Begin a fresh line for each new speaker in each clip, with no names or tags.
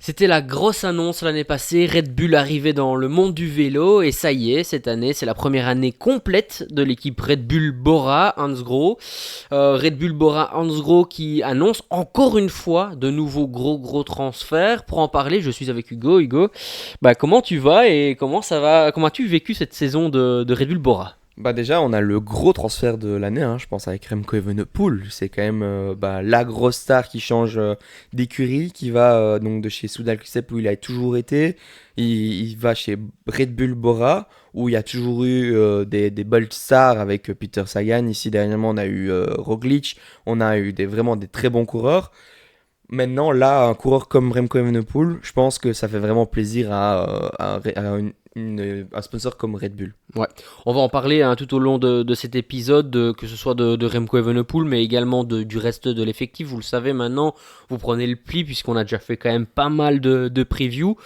C'était la grosse annonce l'année passée, Red Bull arrivait dans le monde du vélo et ça y est, cette année c'est la première année complète de l'équipe Red Bull Bora Hansgrohe. Red Bull Bora Hansgrohe qui annonce encore une fois de nouveaux gros transferts. Pour en parler, je suis avec Hugo. Hugo, comment tu vas et comment ça va? Comment as-tu vécu cette saison de Red Bull Bora?
Bah déjà, on a le gros transfert de l'année, je pense, avec Remco Evenepoel. C'est quand même la grosse star qui change d'écurie, qui va donc de chez Soudal Quick-Step où il a toujours été. Il va chez Red Bull Bora, où il y a toujours eu des belles stars avec Peter Sagan. Ici, dernièrement, on a eu Roglic. On a eu vraiment des très bons coureurs. Maintenant, là, un coureur comme Remco Evenepoel, je pense que ça fait vraiment plaisir à un sponsor comme Red Bull.
Ouais, on va en parler tout au long de cet épisode, que ce soit de Remco Evenepoel, mais également du reste de l'effectif. Vous le savez maintenant, vous prenez le pli puisqu'on a déjà fait quand même pas mal de previews.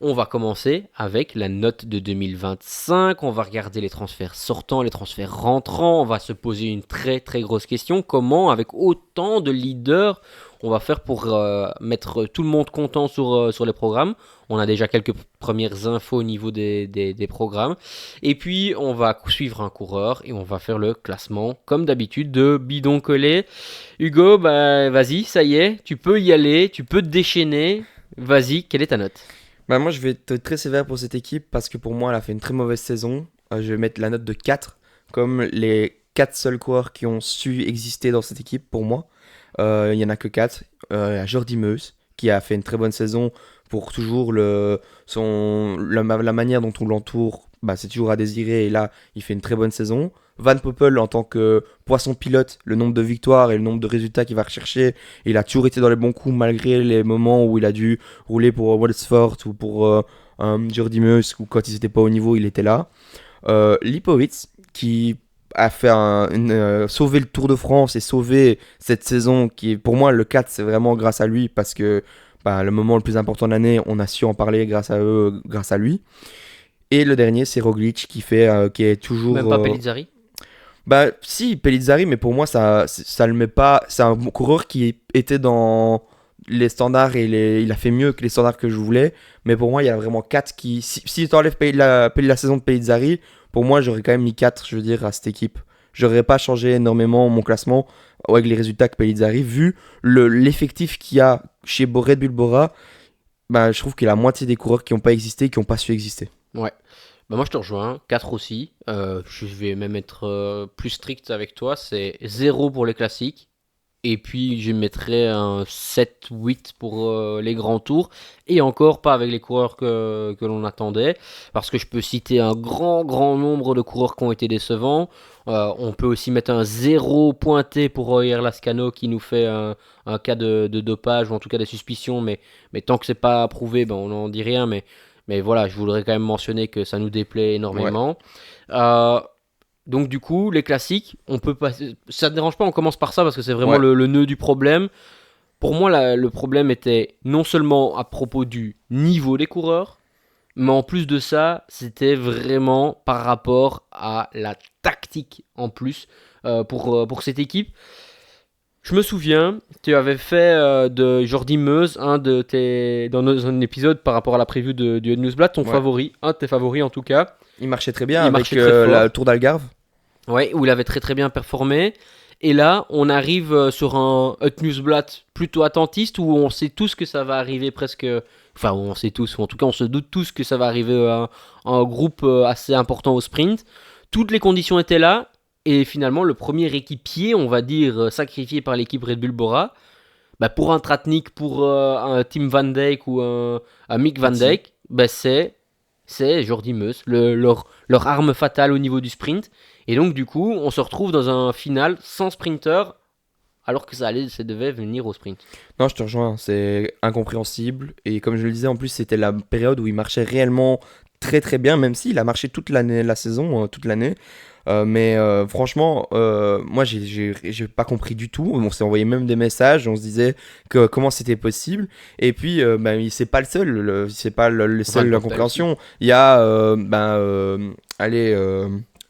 On va commencer avec la note de 2025, on va regarder les transferts sortants, les transferts rentrants, on va se poser une très grosse question, comment avec autant de leaders on va faire pour mettre tout le monde content sur les programmes. On a déjà quelques premières infos au niveau des programmes. Et puis, on va suivre un coureur et on va faire le classement, comme d'habitude, de bidon collé. Hugo, vas-y, ça y est, tu peux y aller, tu peux te déchaîner. Vas-y, quelle est ta note?
Moi, je vais être très sévère pour cette équipe parce que pour moi, elle a fait une très mauvaise saison. Je vais mettre la note de 4, comme les 4 seuls coureurs qui ont su exister dans cette équipe pour moi. Il n'y en a que 4. Il y a Jordi Meus, qui a fait une très bonne saison pour toujours la manière dont on l'entoure. C'est toujours à désirer et là, il fait une très bonne saison. Van Poppel, en tant que poisson pilote, le nombre de victoires et le nombre de résultats qu'il va rechercher, il a toujours été dans les bons coups malgré les moments où il a dû rouler pour Wolfsfort ou pour Jordi Meus, ou quand il n'était pas au niveau, il était là. Lipovic, qui a fait sauver le Tour de France et sauver cette saison, qui est pour moi le 4, c'est vraiment grâce à lui parce que le moment le plus important de l'année, on a su en parler grâce à lui. Et le dernier, c'est Roglic qui est toujours.
Même pas Pellizzari?
Si, Pellizzari, mais pour moi, ça le met pas. C'est un coureur qui était dans les standards et il a fait mieux que les standards que je voulais. Mais pour moi, il y a vraiment 4 qui. Si tu enlèves la saison de Pellizzari, pour moi, j'aurais quand même mis 4, je veux dire, à cette équipe. J'aurais pas changé énormément mon classement avec les résultats que Pellizzari, vu l'effectif qu'il y a chez Red Bull Bora. Je trouve qu'il y a la moitié des coureurs qui n'ont pas existé, qui n'ont pas su exister.
Ouais. Moi je te rejoins, 4 aussi. Je vais même être plus strict avec toi, c'est 0 pour les classiques. Et puis je mettrais un 7-8 pour les grands tours. Et encore pas avec les coureurs que l'on attendait. Parce que je peux citer un grand nombre de coureurs qui ont été décevants. On peut aussi mettre un 0 pointé pour Royer Lascano qui nous fait un cas de dopage, ou en tout cas des suspicions. Mais tant que c'est pas prouvé, on n'en dit rien. Mais voilà, je voudrais quand même mentionner que ça nous déplaît énormément. Ouais. Donc du coup, les classiques, on peut passer. Ça te dérange pas, on commence par ça parce que c'est vraiment le nœud du problème. Pour moi, le problème était non seulement à propos du niveau des coureurs, mais en plus de ça, c'était vraiment par rapport à la tactique en plus pour cette équipe. Je me souviens, tu avais fait de Jordi Meus dans un épisode par rapport à la preview du Newsblad, ton favori, un de tes favoris en tout cas.
Il marchait très bien avec le Tour d'Algarve.
Ouais, où il avait très bien performé. Et là, on arrive sur un Newsblad plutôt attentiste où on sait tous que ça va arriver presque. Enfin, on sait tous, ou en tout cas, on se doute tous que ça va arriver à un groupe assez important au sprint. Toutes les conditions étaient là. Et finalement, le premier équipier, on va dire, sacrifié par l'équipe Red Bull Bora, pour un Tratnik, pour un Tim Van Dijk ou un Mick Van Dijk, c'est Jordi Meus, leur arme fatale au niveau du sprint. Et donc, du coup, on se retrouve dans un final sans sprinter, alors que ça devait venir au sprint.
Non, je te rejoins, c'est incompréhensible. Et comme je le disais, en plus, c'était la période où il marchait réellement très bien, même s'il a marché toute la saison, toute l'année. Mais franchement, moi j'ai pas compris du tout. On s'est envoyé même des messages, on se disait comment c'était possible. Et puis c'est pas le seul, c'est pas le seul incompréhension. Il y a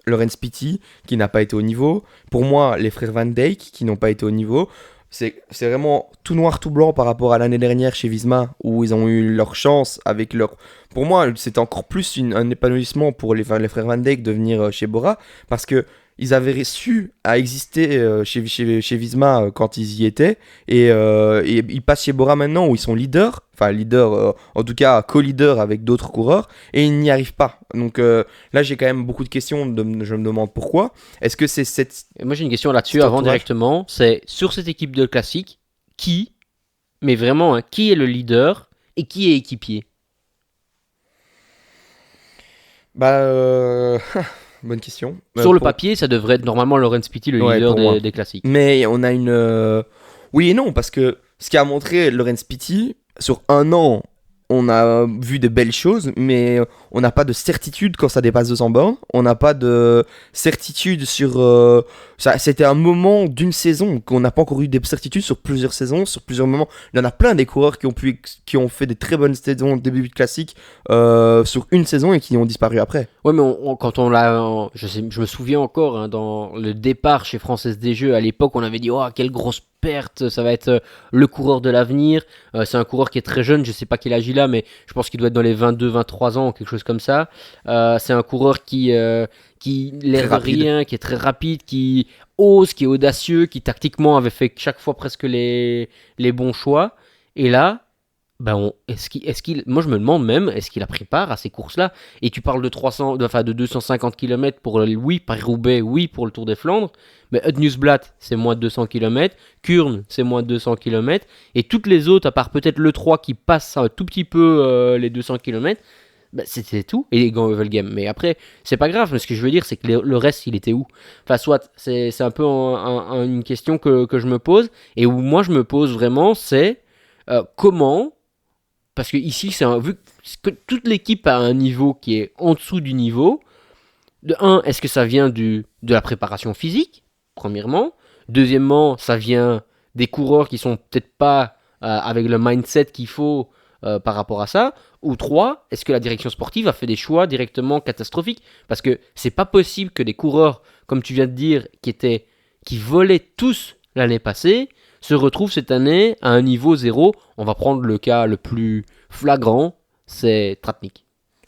Laurens Pitty qui n'a pas été au niveau. Pour moi, les frères Van Dijk qui n'ont pas été au niveau. c'est vraiment tout noir, tout blanc par rapport à l'année dernière chez Visma, où ils ont eu leur chance avec leur... Pour moi, c'était encore plus un épanouissement pour les frères Van Dijk de venir chez Bora, parce que ils avaient su à exister chez Visma quand ils y étaient, et ils passent chez Bora maintenant où ils sont leaders, enfin leaders, en tout cas co-leaders avec d'autres coureurs, et ils n'y arrivent pas. Donc là, j'ai quand même beaucoup de questions, je me demande pourquoi. Est-ce que c'est cette...
Et moi j'ai une question là-dessus
cet
avant
entourage
directement. C'est sur cette équipe de classique, qui, mais vraiment, hein, qui est le leader et qui est équipier?
Bah, bonne question.
Sur le
Pour...
papier, ça devrait être normalement Laurent Pitty le
Ouais,
leader
pour moi.
des classiques.
Mais on a une... Oui et non, parce que ce qu'a montré Laurent Pitty, sur un an, on a vu de belles choses, mais on n'a pas de certitude quand ça dépasse 200 bornes. On n'a pas de certitude sur... C'était un moment d'une saison, qu'on n'a pas encore eu des certitudes sur plusieurs saisons, sur plusieurs moments. Il y en a plein des coureurs qui ont fait des très bonnes saisons au début de classique sur une saison et qui ont disparu après.
Ouais, mais quand on l'a. Je me souviens encore, hein, dans le départ chez Française des Jeux, à l'époque, on avait dit oh, quelle grosse perte, ça va être le coureur de l'avenir. C'est un coureur qui est très jeune, je sais pas quel âge il a, mais je pense qu'il doit être dans les 22-23 ans, quelque chose comme ça. C'est un coureur qui l'air de rien, qui est très rapide, qui ose, qui est audacieux, qui tactiquement avait fait chaque fois presque les bons choix. Et là. Ben moi je me demande même, est-ce qu'il a pris part à ces courses-là? Et tu parles de 300, de 250 km pour oui, Paris-Roubaix, oui, pour le Tour des Flandres, mais Het Nieuwsblad, c'est moins de 200 km, Kuurne, c'est moins de 200 km, et toutes les autres, à part peut-être le 3 qui passe un tout petit peu les 200 km, ben c'était tout, et les Game. Mais après, c'est pas grave, mais ce que je veux dire, c'est que le reste, il était où? Enfin, soit, c'est un peu une question que je me pose, et où moi je me pose vraiment, c'est comment. Parce que ici, vu que toute l'équipe a un niveau qui est en dessous du niveau, de un, est-ce que ça vient de la préparation physique, premièrement? Deuxièmement, ça vient des coureurs qui sont peut-être pas avec le mindset qu'il faut par rapport à ça? Ou trois, est-ce que la direction sportive a fait des choix directement catastrophiques? Parce que c'est pas possible que des coureurs, comme tu viens de dire, qui volaient tous l'année passée, se retrouvent cette année à un niveau zéro. On va prendre le cas le plus flagrant, c'est Tratnik.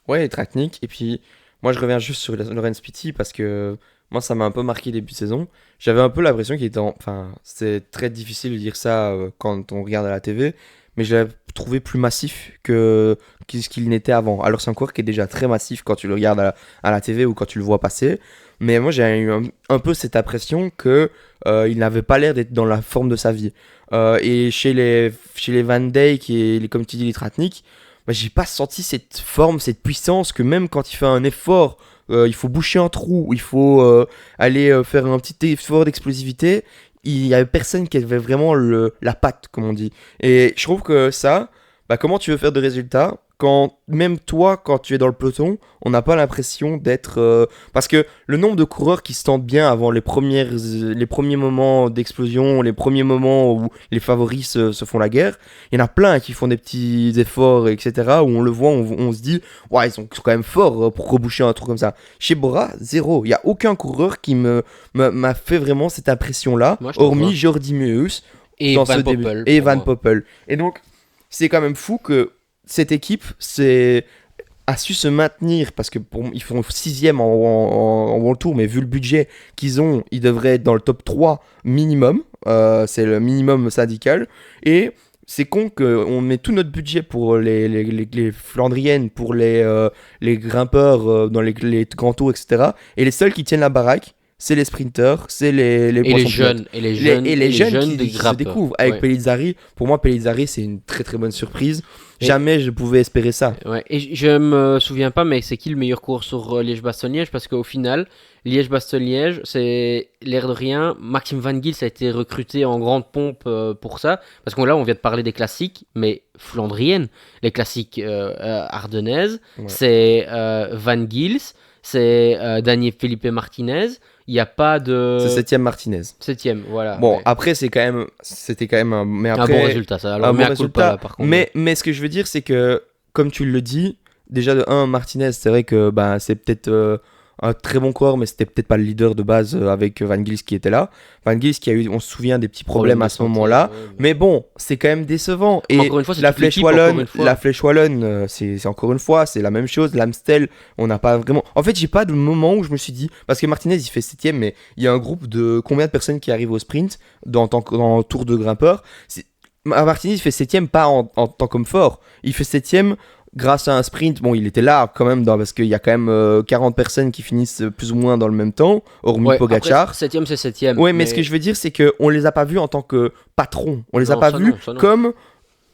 Ouais, Tratnik. Et puis, moi, je reviens juste sur Laurent Pitty parce que moi, ça m'a un peu marqué début de saison. J'avais un peu l'impression qu'il était Enfin, c'est très difficile de dire ça quand on regarde à la TV, mais je l'avais trouvé plus massif que ce qu'il n'était avant. Alors, c'est un coureur qui est déjà très massif quand tu le regardes à la TV ou quand tu le vois passer. Mais moi, j'ai eu un peu cette impression que il n'avait pas l'air d'être dans la forme de sa vie. Et chez les Van Dijk et comme tu dis, les Tratnik, bah, j'ai pas senti cette forme, cette puissance que même quand il fait un effort, il faut boucher un trou, il faut aller faire un petit effort d'explosivité, il y avait personne qui avait vraiment la patte, comme on dit. Et je trouve que ça, bah, comment tu veux faire de résultats quand même toi, quand tu es dans le peloton, on n'a pas l'impression d'être... Parce que le nombre de coureurs qui se tentent bien avant les premiers moments d'explosion, les premiers moments où les favoris se font la guerre, il y en a plein qui font des petits efforts, etc. Où on le voit, on se dit, ouais, ils sont quand même forts pour reboucher un truc comme ça. Chez Bora, zéro. Il n'y a aucun coureur qui m'a fait vraiment cette impression-là, hormis Jordi Meeus
et
dans
Van
ce
Poppel,
début. Et Van Poppel. Et donc, c'est quand même fou que cette équipe a su se maintenir parce que ils font 6ème en World Tour, mais vu le budget qu'ils ont, ils devraient être dans le top 3 minimum. C'est le minimum syndical. Et c'est con qu'on met tout notre budget pour les Flandriennes, pour les grimpeurs dans les grands tours, etc. Et les seuls qui tiennent la baraque, c'est les sprinters, c'est les
jeunes. Et les jeunes
qui se découvrent. Avec Pellizzari, pour moi, Pellizzari, c'est une très très bonne surprise. Jamais je pouvais espérer ça.
Ouais. Et je me souviens pas, mais c'est qui le meilleur coureur sur Liège-Bastogne-Liège? Parce qu'au final, Liège-Bastogne-Liège, c'est l'air de rien. Maxime Van Gils a été recruté en grande pompe pour ça. Parce que là, on vient de parler des classiques, mais flandriennes. Les classiques ardennaises, ouais. C'est Van Gils, c'est Daniel Felipe Martinez. Il n'y a pas de...
C'est 7ème Martinez.
7ème, voilà.
Bon, ouais. Après, c'était quand même
un bon résultat, ça. Alors,
un bon résultat, par contre. Mais ce que je veux dire, c'est que, comme tu le dis, déjà de 1, Martinez, c'est vrai que bah, c'est peut-être un très bon coureur, mais c'était peut-être pas le leader de base avec Van Gils qui était là. Van Gils qui a eu, on se souvient, des petits problèmes à ce moment-là. Mais bon, c'est quand même décevant.
Mais
Et
encore une fois, c'est
la
toute
Flèche
l'équipe, encore
Wallonne,
une fois.
la Flèche Wallonne, c'est encore une fois, c'est la même chose. L'Amstel, on n'a pas vraiment. En fait, j'ai pas de moment où je me suis dit, parce que Martinez il fait 7ème, mais il y a un groupe de combien de personnes qui arrivent au sprint dans Tour de grimpeur. Martinez il fait 7ème pas en tant qu'homme fort, il fait 7ème grâce à un sprint. Bon, il était là quand même, parce qu'il y a quand même 40 personnes qui finissent plus ou moins dans le même temps, hormis
Ouais,
Pogacar.
après, 7ème, c'est 7ème.
Ouais, mais ce que je veux dire, c'est qu'on les a pas vus en tant que patron. On les a
Non,
pas
ça
vus
non, ça non.
comme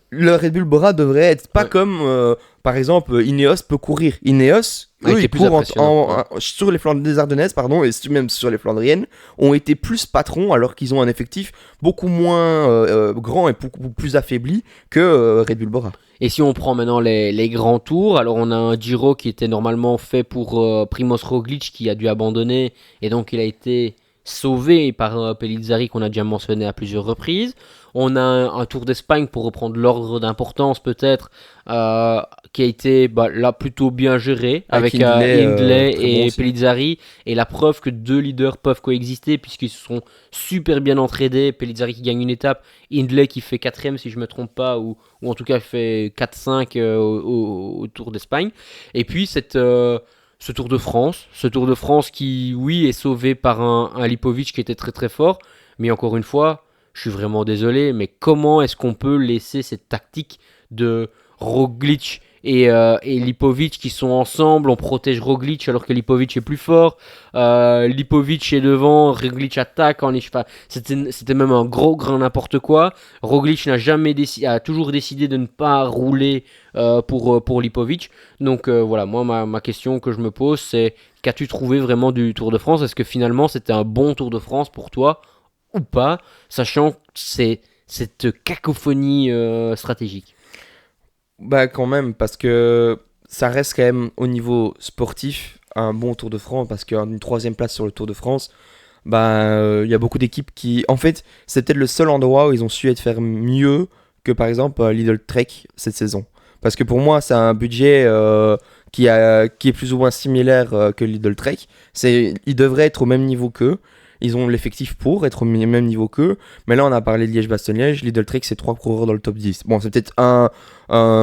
le Red Bull Bora devrait être. Pas
Ouais.
comme, par exemple, Ineos peut courir. Ineos,
A
eux,
été
ils
plus
courent
impressionnant,
sur les Flandres des Ardennaises, pardon, et même sur les Flandriennes, ont été plus patrons alors qu'ils ont un effectif beaucoup moins grand et beaucoup plus affaibli que Red Bull Bora.
Et si on prend maintenant les grands tours, alors on a un Giro qui était normalement fait pour Primoz Roglic qui a dû abandonner et donc il a été sauvé par Pellizzari qu'on a déjà mentionné à plusieurs reprises. On a un Tour d'Espagne pour reprendre l'ordre d'importance peut-être qui a été là plutôt bien géré avec Hindley
très bon
et
aussi.
Pellizzari et la preuve que deux leaders peuvent coexister puisqu'ils se sont super bien entraînés. Pellizzari qui gagne une étape, Hindley qui fait 4ème si je me trompe pas ou en tout cas fait 4-5 au Tour d'Espagne. Et puis ce Tour de France qui, oui, est sauvé par un Lipovic qui était très très fort, mais encore une fois, je suis vraiment désolé, mais comment est-ce qu'on peut laisser cette tactique de Roglic et Lipovic qui sont ensemble, on protège Roglic alors que Lipovic est plus fort, Lipovic est devant, Roglic attaque, c'était même un gros grand n'importe quoi. Roglic a toujours décidé de ne pas rouler pour Lipovic. Donc voilà, moi ma question que je me pose c'est qu'as-tu trouvé vraiment du Tour de France? Est-ce que finalement c'était un bon Tour de France pour toi ou pas, sachant que c'est cette cacophonie stratégique?
Bah quand même, parce que ça reste quand même au niveau sportif un bon Tour de France, parce qu'une 3ème place sur le Tour de France, bah il y a beaucoup d'équipes qui... En fait, c'est peut-être le seul endroit où ils ont su être faire mieux que par exemple Lidl Trek cette saison. Parce que pour moi, c'est un budget qui est plus ou moins similaire que Lidl Trek. Ils devraient être au même niveau qu'eux. Ils ont l'effectif pour être au même niveau qu'eux. Mais là, on a parlé de Liège-Bastogne-Liège. Lidl Trek, c'est 3 coureurs dans le top 10. Bon, c'est peut-être un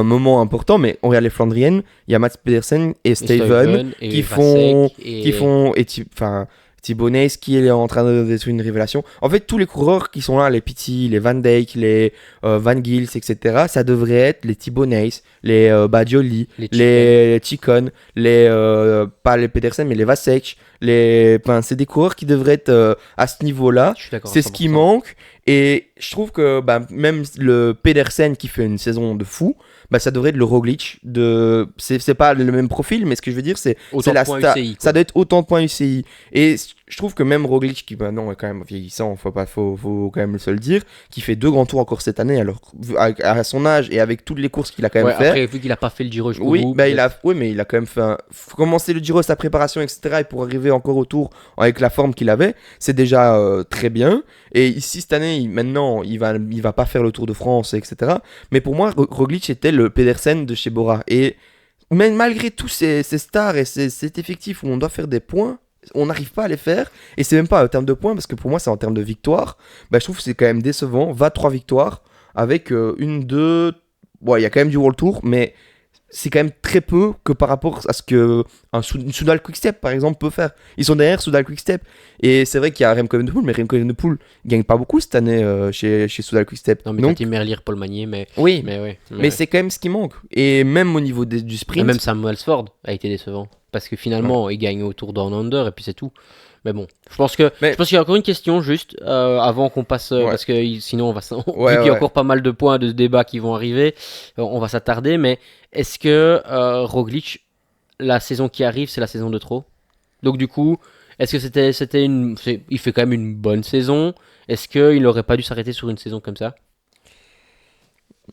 moment important, mais on regarde les Flandriennes. Il y a Mats Pedersen et Steven
et
qui
Vasek
font. Enfin, Thibaut Nys qui est en train d'être une révélation. En fait, tous les coureurs qui sont là, les Pitti, les Van Dijk, les Van Gils, etc., ça devrait être les Thibaut Nys, les Badioli, les Chicon, pas les Pedersen, mais les Vasek. Enfin, c'est des coureurs qui devraient être à ce niveau-là.
Je suis d'accord.
C'est ce qui manque. Et je trouve que même le Pedersen qui fait une saison de fou, ça devrait être le Roglic. C'est pas le même profil, mais ce que je veux dire, c'est la
UCI,
ça doit être autant de points UCI. Et je trouve que même Roglic, qui maintenant est quand même vieillissant, faut quand même se le dire, qui fait 2 grands tours encore cette année, alors à son âge et avec toutes les courses qu'il a quand même fait.
Après, vu qu'il a pas fait le Giro jusqu'au
Oui,
bout,
mais il a quand même fait commencer le Giro, sa préparation, etc. Et pour arriver encore au Tour avec la forme qu'il avait, c'est déjà très bien. Et ici, cette année, maintenant, il va pas faire le Tour de France, etc. Mais pour moi, Roglic était le Pedersen de chez Bora. Et même malgré tous ces stars et cet effectif où on doit faire des points, on n'arrive pas à les faire. Et c'est même pas en termes de points, parce que pour moi, c'est en termes de victoires. Je trouve que c'est quand même décevant. 3 victoires avec une, deux. Bon, il y a quand même du World Tour, mais c'est quand même très peu que par rapport à ce que une Soudal Quickstep par exemple peut faire. Ils sont derrière Soudal Quickstep et c'est vrai qu'il y a Remco Evenepoel, mais Remco Evenepoel gagne pas beaucoup cette année chez Soudal Quickstep.
Non, mais
donc
Tati Merlier, Paul Magnier,
oui,
mais ouais.
mais c'est quand même ce qui manque. Et même au niveau du
Et
sprint,
même Sam Welsford a été décevant. Parce que finalement, il gagne au Tour Down Under et puis c'est tout. Mais bon, je pense qu'il y a encore une question juste avant qu'on passe, parce que sinon on va vu qu'il y a encore pas mal de points de débat qui vont arriver, on va s'attarder. Mais est-ce que Roglic, la saison qui arrive, c'est la saison de trop? Donc du coup, est-ce que il fait quand même une bonne saison? Est-ce qu'il n'aurait pas dû s'arrêter sur une saison comme ça?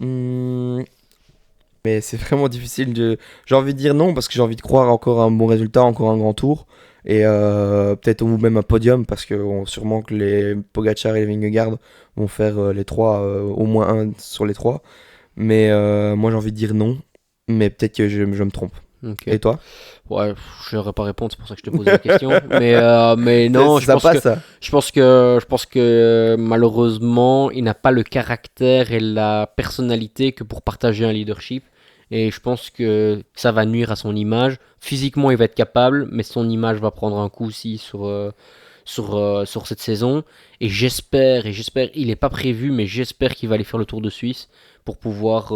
Mais c'est vraiment difficile. J'ai envie de dire non parce que j'ai envie de croire encore à un bon résultat, encore un grand tour. Et peut-être ou même un podium parce que sûrement que les Pogacar et les Vingegaard vont faire les 3, au moins un sur les 3. Mais moi j'ai envie de dire non, mais peut-être que je me trompe.
Ok.
Et toi?
Ouais, je n'aurais pas répondre, c'est pour ça que je te pose la question. Mais non,
C'est sympa ça.
je pense que malheureusement, il n'a pas le caractère et la personnalité que pour partager un leadership. Et je pense que ça va nuire à son image. Physiquement, il va être capable, mais son image va prendre un coup aussi sur cette saison. Et j'espère, il n'est pas prévu, mais j'espère qu'il va aller faire le Tour de Suisse pour pouvoir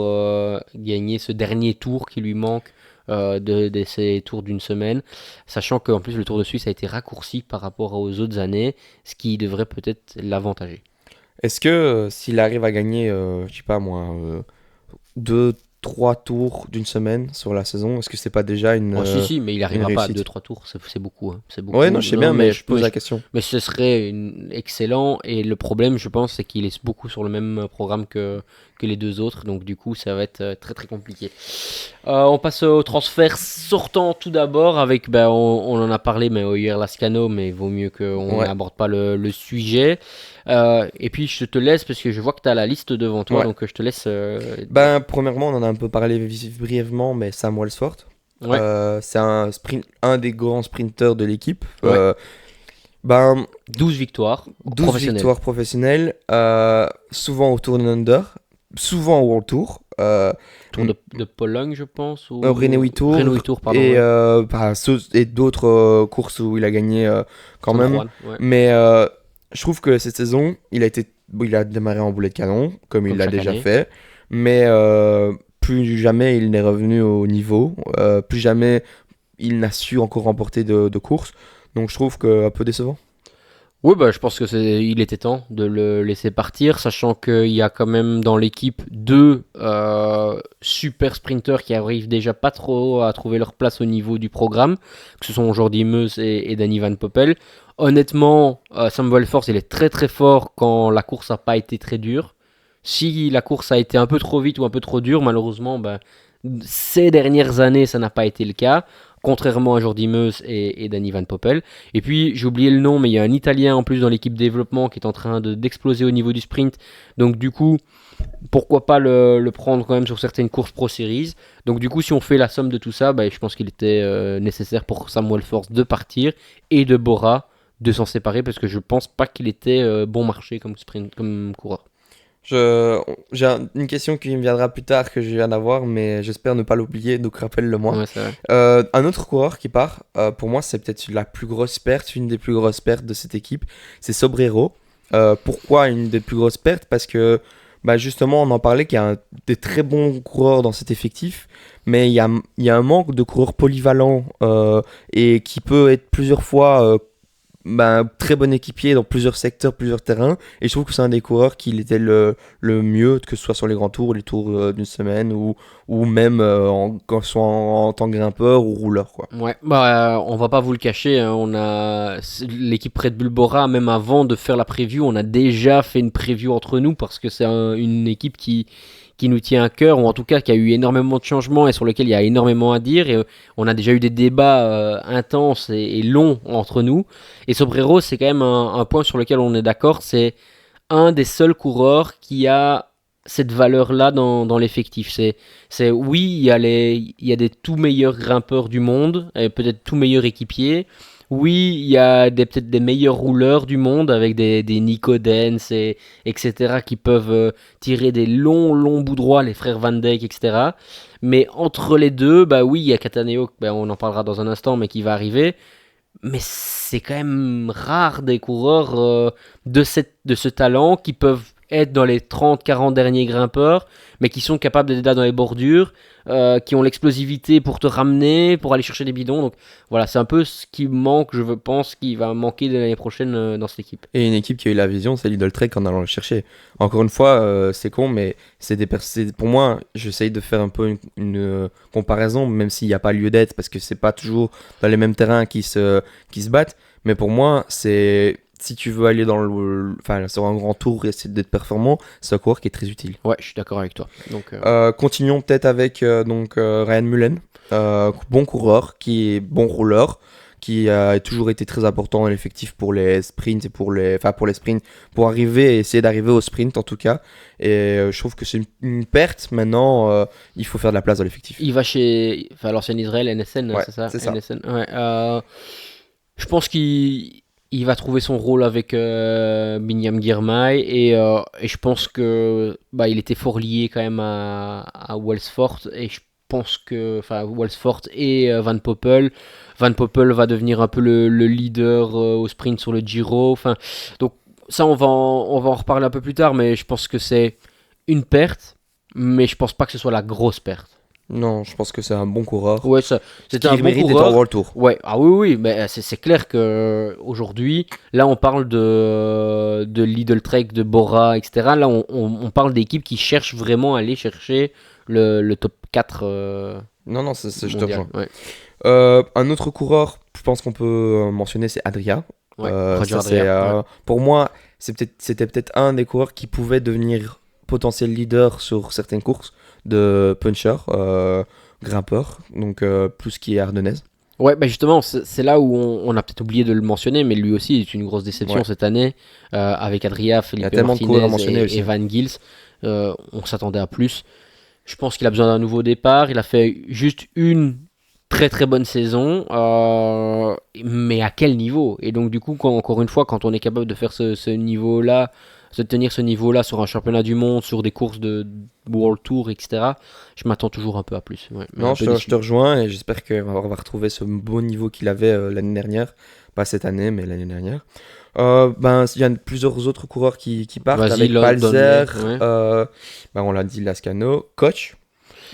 gagner ce dernier tour qui lui manque de ces tours d'une semaine. Sachant qu'en plus, le Tour de Suisse a été raccourci par rapport aux autres années, ce qui devrait peut-être l'avantager.
Est-ce que s'il arrive à gagner, je sais pas moi, 2, 3 tours d'une semaine sur la saison, est-ce que c'est pas déjà
Oh, si, si, mais il
une
n'arrivera pas à deux
réussite?
trois tours, c'est beaucoup, hein, c'est
Ouais, non,
beaucoup.
je sais
Non,
bien, mais je pose la question.
mais ce serait excellent, et le problème, je pense, c'est qu'il est beaucoup sur le même programme que les deux autres, donc du coup, ça va être très très compliqué. On passe au transfert sortant tout d'abord, avec, ben, on en a parlé, mais hier Lascano, mais il vaut mieux qu'on
Ouais,
n'aborde pas le sujet. Et puis, je te laisse, parce que je vois que tu as la liste devant toi,
ouais.
donc je te laisse.
Ben, premièrement, on en a un peu parlé brièvement, mais Sam Wellsford,
Ouais,
c'est un des grands sprinteurs de l'équipe.
ouais.
Ben,
12 victoires
12
professionnelles.
victoires professionnelles, souvent au Tour de Under, souvent au World Tour.
Tour de Pologne, je pense,
Renault
ou Renault
Tour
Tour, pardon, ouais.
et d'autres courses où il a gagné quand
San
même.
Juan, ouais.
Mais je trouve que cette saison, il a démarré en boulet de canon, comme il
Comme
l'a
chaque
déjà
année.
fait. Mais plus jamais il n'est revenu au niveau. Plus jamais il n'a su encore remporter de courses. Donc je trouve que un peu décevant.
Oui, bah, je pense que il était temps de le laisser partir, sachant qu'il y a quand même dans l'équipe deux super sprinteurs qui arrivent déjà pas trop à trouver leur place au niveau du programme, que ce sont Jordi Meus et Danny Van Poppel. Honnêtement, Sam Force il est très très fort quand la course n'a pas été très dure. Si la course a été un peu trop vite ou un peu trop dure, malheureusement, bah, ces dernières années, ça n'a pas été le cas, contrairement à Jordi Meus et Danny Van Poppel. Et puis, j'ai oublié le nom, mais il y a un Italien en plus dans l'équipe développement qui est en train d'exploser au niveau du sprint. Donc, du coup, pourquoi pas le prendre quand même sur certaines courses Pro Series. Donc, du coup, si on fait la somme de tout ça, bah, je pense qu'il était nécessaire pour Samuel Force de partir et de Bora de s'en séparer parce que je pense pas qu'il était bon marché comme sprint, comme coureur.
Une question qui me viendra plus tard que je viens d'avoir, mais j'espère ne pas l'oublier, donc rappelle-le-moi.
Ouais, c'est vrai.
Un autre coureur qui part, pour moi, c'est peut-être la plus grosse perte, une des plus grosses pertes de cette équipe, c'est Sobrero. Pourquoi une des plus grosses pertes? Parce que, bah, justement, on en parlait qu'il y a des très bons coureurs dans cet effectif, mais il y a un manque de coureurs polyvalents et qui peut être plusieurs fois très bon équipier dans plusieurs secteurs, plusieurs terrains. Et je trouve que c'est un des coureurs qui était le mieux, que ce soit sur les grands tours, les tours d'une semaine, ou même quand ce soit en tant que grimpeur ou rouleur, quoi.
Ouais, bah on va pas vous le cacher, hein, l'équipe Red Bull Bora, même avant de faire la preview, on a déjà fait une preview entre nous parce que c'est une équipe qui nous tient à cœur, ou en tout cas qui a eu énormément de changements et sur lequel il y a énormément à dire. Et on a déjà eu des débats intenses et longs entre nous. Et Sobrero, c'est quand même un point sur lequel on est d'accord, c'est un des seuls coureurs qui a cette valeur-là dans l'effectif. Oui, il y a des tout meilleurs grimpeurs du monde, et peut-être tout meilleurs équipiers. Oui, il y a peut-être des meilleurs rouleurs du monde avec des Nico Dens etc. qui peuvent tirer des longs, longs bouts droits, les frères Van Dijk, etc. Mais entre les deux, bah oui, il y a Cataneo, bah on en parlera dans un instant, mais qui va arriver. Mais c'est quand même rare des coureurs de ce talent qui peuvent être dans les 30-40 derniers grimpeurs, mais qui sont capables d'être là dans les bordures, qui ont l'explosivité pour te ramener, pour aller chercher des bidons. Donc voilà, c'est un peu ce qui manque, je pense, qui va manquer de l'année prochaine dans cette équipe.
Et une équipe qui a eu la vision, c'est Lidl Trek en allant le chercher. Encore une fois, c'est con, mais pour moi, j'essaye de faire un peu une comparaison, même s'il n'y a pas lieu d'être, parce que c'est pas toujours dans les mêmes terrains qui se battent. Mais pour moi, si tu veux aller enfin, sur un grand tour et essayer d'être performant, c'est un coureur qui est très utile.
Ouais, je suis d'accord avec toi. Donc,
Continuons peut-être avec Ryan Mullen, bon coureur, qui est bon rouleur, qui a toujours été très important dans l'effectif pour les sprints et pour les sprints, pour arriver et essayer d'arriver au sprint en tout cas. Et je trouve que c'est une perte. Maintenant, il faut faire de la place dans l'effectif.
Il va chez l'ancienne Israël, NSN,
Ouais,
c'est ça,
c'est ça.
NSN, ouais. Je pense qu'il va trouver son rôle avec Binyam Girmay et je pense que il était fort lié quand même à Welsford et je pense que Welsford et Van Poppel. Van Poppel va devenir un peu le leader au sprint sur le Giro. Donc ça on va en reparler un peu plus tard, mais je pense que c'est une perte, mais je pense pas que ce soit la grosse perte.
Non, je pense que c'est un bon coureur.
Ouais, c'était un
Qui
bon
mérite d'être en
coureur.
World Tour.
Ouais, ah oui, oui, mais c'est clair que aujourd'hui, là on parle de Lidl Trek, de Bora, etc. Là on parle d'équipes qui cherchent vraiment à aller chercher le top 4
Non, je te
mondial.
rejoins.
Ouais,
Un autre coureur, je pense qu'on peut mentionner, c'est Adria.
ouais. Roger
Ça, c'est,
Adrià, ouais.
pour moi, c'était peut-être un des coureurs qui pouvait devenir potentiel leader sur certaines courses de puncher, grimpeur, donc plus qui est ardennaise.
Ouais, bah justement, c'est là où on a peut-être oublié de le mentionner, mais lui aussi est une grosse déception
Ouais.
cette année, avec Adria,
Il y a
Felipe
tellement de coureurs à
Martinez
mentionner
et
aussi.
Van Gils. On s'attendait à plus. Je pense qu'il a besoin d'un nouveau départ. Il a fait juste une très très bonne saison, mais à quel niveau? Et donc du coup, encore une fois, quand on est capable de faire ce niveau-là, de tenir ce niveau-là sur un championnat du monde, sur des courses de World Tour, etc., je m'attends toujours un peu à plus. Ouais, mais un
Non,
peu
je
déçu.
te rejoins et j'espère qu'on va retrouver ce beau niveau qu'il avait l'année dernière. Pas cette année, mais l'année dernière. Il y a plusieurs autres coureurs qui partent
Vas-y,
avec
donne-les.
Palzer,
Ouais.
on l'a dit, Lascano, Koch,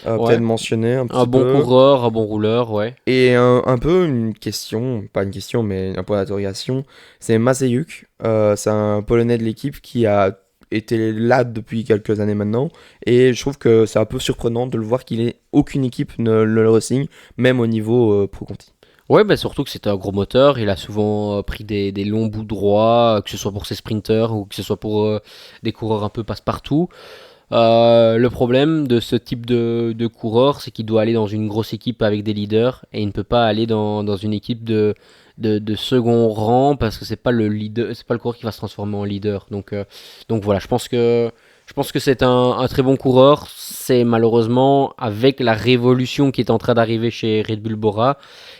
Ouais.
peut-être mentionné un
Un
petit
bon
peu.
coureur, un bon rouleur, ouais.
Et un peu une question, pas une question, mais un point d'interrogation, c'est Mazejuk. C'est un Polonais de l'équipe qui a été là depuis quelques années maintenant. Et je trouve que c'est un peu surprenant de le voir qu'il ait aucune équipe ne le re-signe, même au niveau Pro Conti.
Ouais, bah surtout que c'était un gros moteur. Il a souvent pris des longs bouts droits, que ce soit pour ses sprinters ou que ce soit pour des coureurs un peu passe-partout. Le problème de ce type de coureur, c'est qu'il doit aller dans une grosse équipe avec des leaders et il ne peut pas aller dans une équipe de second rang parce que c'est pas le leader, c'est pas le coureur qui va se transformer en leader. Donc voilà, je pense que c'est un très bon coureur. C'est malheureusement avec la révolution qui est en train d'arriver chez Red Bull Bora,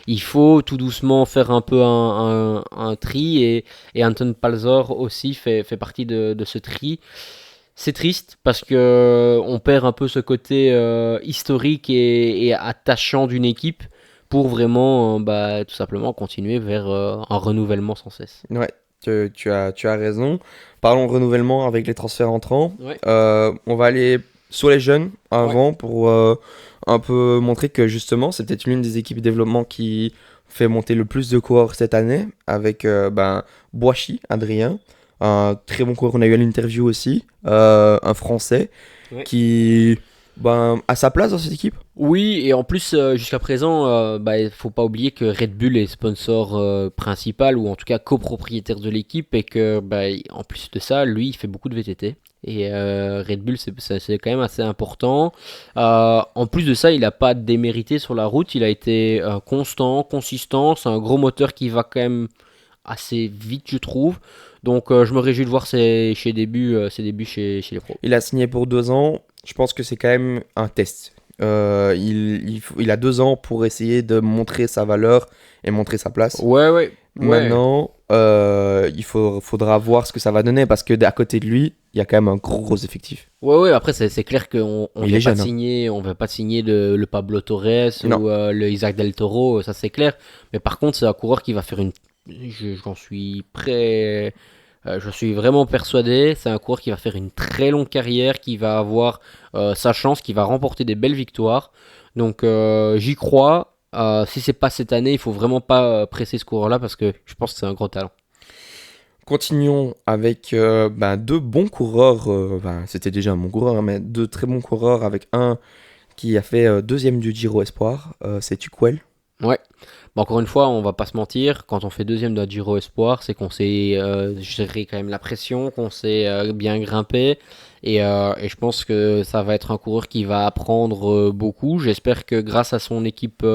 il faut tout doucement faire un peu un tri et Anton Palzor aussi fait partie de ce tri. C'est triste parce que on perd un peu ce côté historique et attachant d'une équipe pour vraiment tout simplement continuer vers un renouvellement sans cesse.
Ouais, tu as raison. Parlons renouvellement avec les transferts entrants.
Ouais.
On va aller sur les jeunes avant pour un peu montrer que justement, c'est peut-être l'une des équipes de développement qui fait monter le plus de coureurs cette année avec Boishi, Adrien, un très bon coureur. On a eu à l'interview aussi, un Français
Ouais.
qui a sa place dans cette équipe.
Oui, et en plus, jusqu'à présent, il faut pas oublier que Red Bull est sponsor principal, ou en tout cas copropriétaire de l'équipe, et que, en plus de ça, lui, il fait beaucoup de VTT. Et Red Bull, c'est quand même assez important. En plus de ça, il n'a pas démérité sur la route, il a été constant, consistant, c'est un gros moteur qui va quand même assez vite, je trouve. Donc je me réjouis de voir ses débuts chez les pros.
Il a signé pour 2 ans. Je pense que c'est quand même un test. Il a 2 ans pour essayer de montrer sa valeur et montrer sa place.
Ouais, ouais, ouais.
Maintenant, faudra voir ce que ça va donner parce que à côté de lui, il y a quand même un gros effectif.
Ouais, ouais, après c'est clair qu'on
Il est jeune, hein.
on va pas signer le Pablo Torres
Non.
ou le Isaac Del Toro, ça c'est clair. Mais par contre, c'est un coureur qui va faire je suis vraiment persuadé, c'est un coureur qui va faire une très longue carrière, qui va avoir sa chance, qui va remporter des belles victoires. Donc j'y crois. Si c'est pas cette année, il faut vraiment pas presser ce coureur-là parce que je pense que c'est un gros talent.
Continuons avec 2 bons coureurs. C'était déjà un bon coureur, hein, mais 2 très bons coureurs avec un qui a fait deuxième du Giro Espoir. C'est Tuquel.
Ouais. Bon, encore une fois, on va pas se mentir, quand on fait deuxième d'un Giro Espoir, c'est qu'on sait gérer quand même la pression, qu'on sait bien grimper. Et je pense que ça va être un coureur qui va apprendre beaucoup. J'espère que grâce à son équipe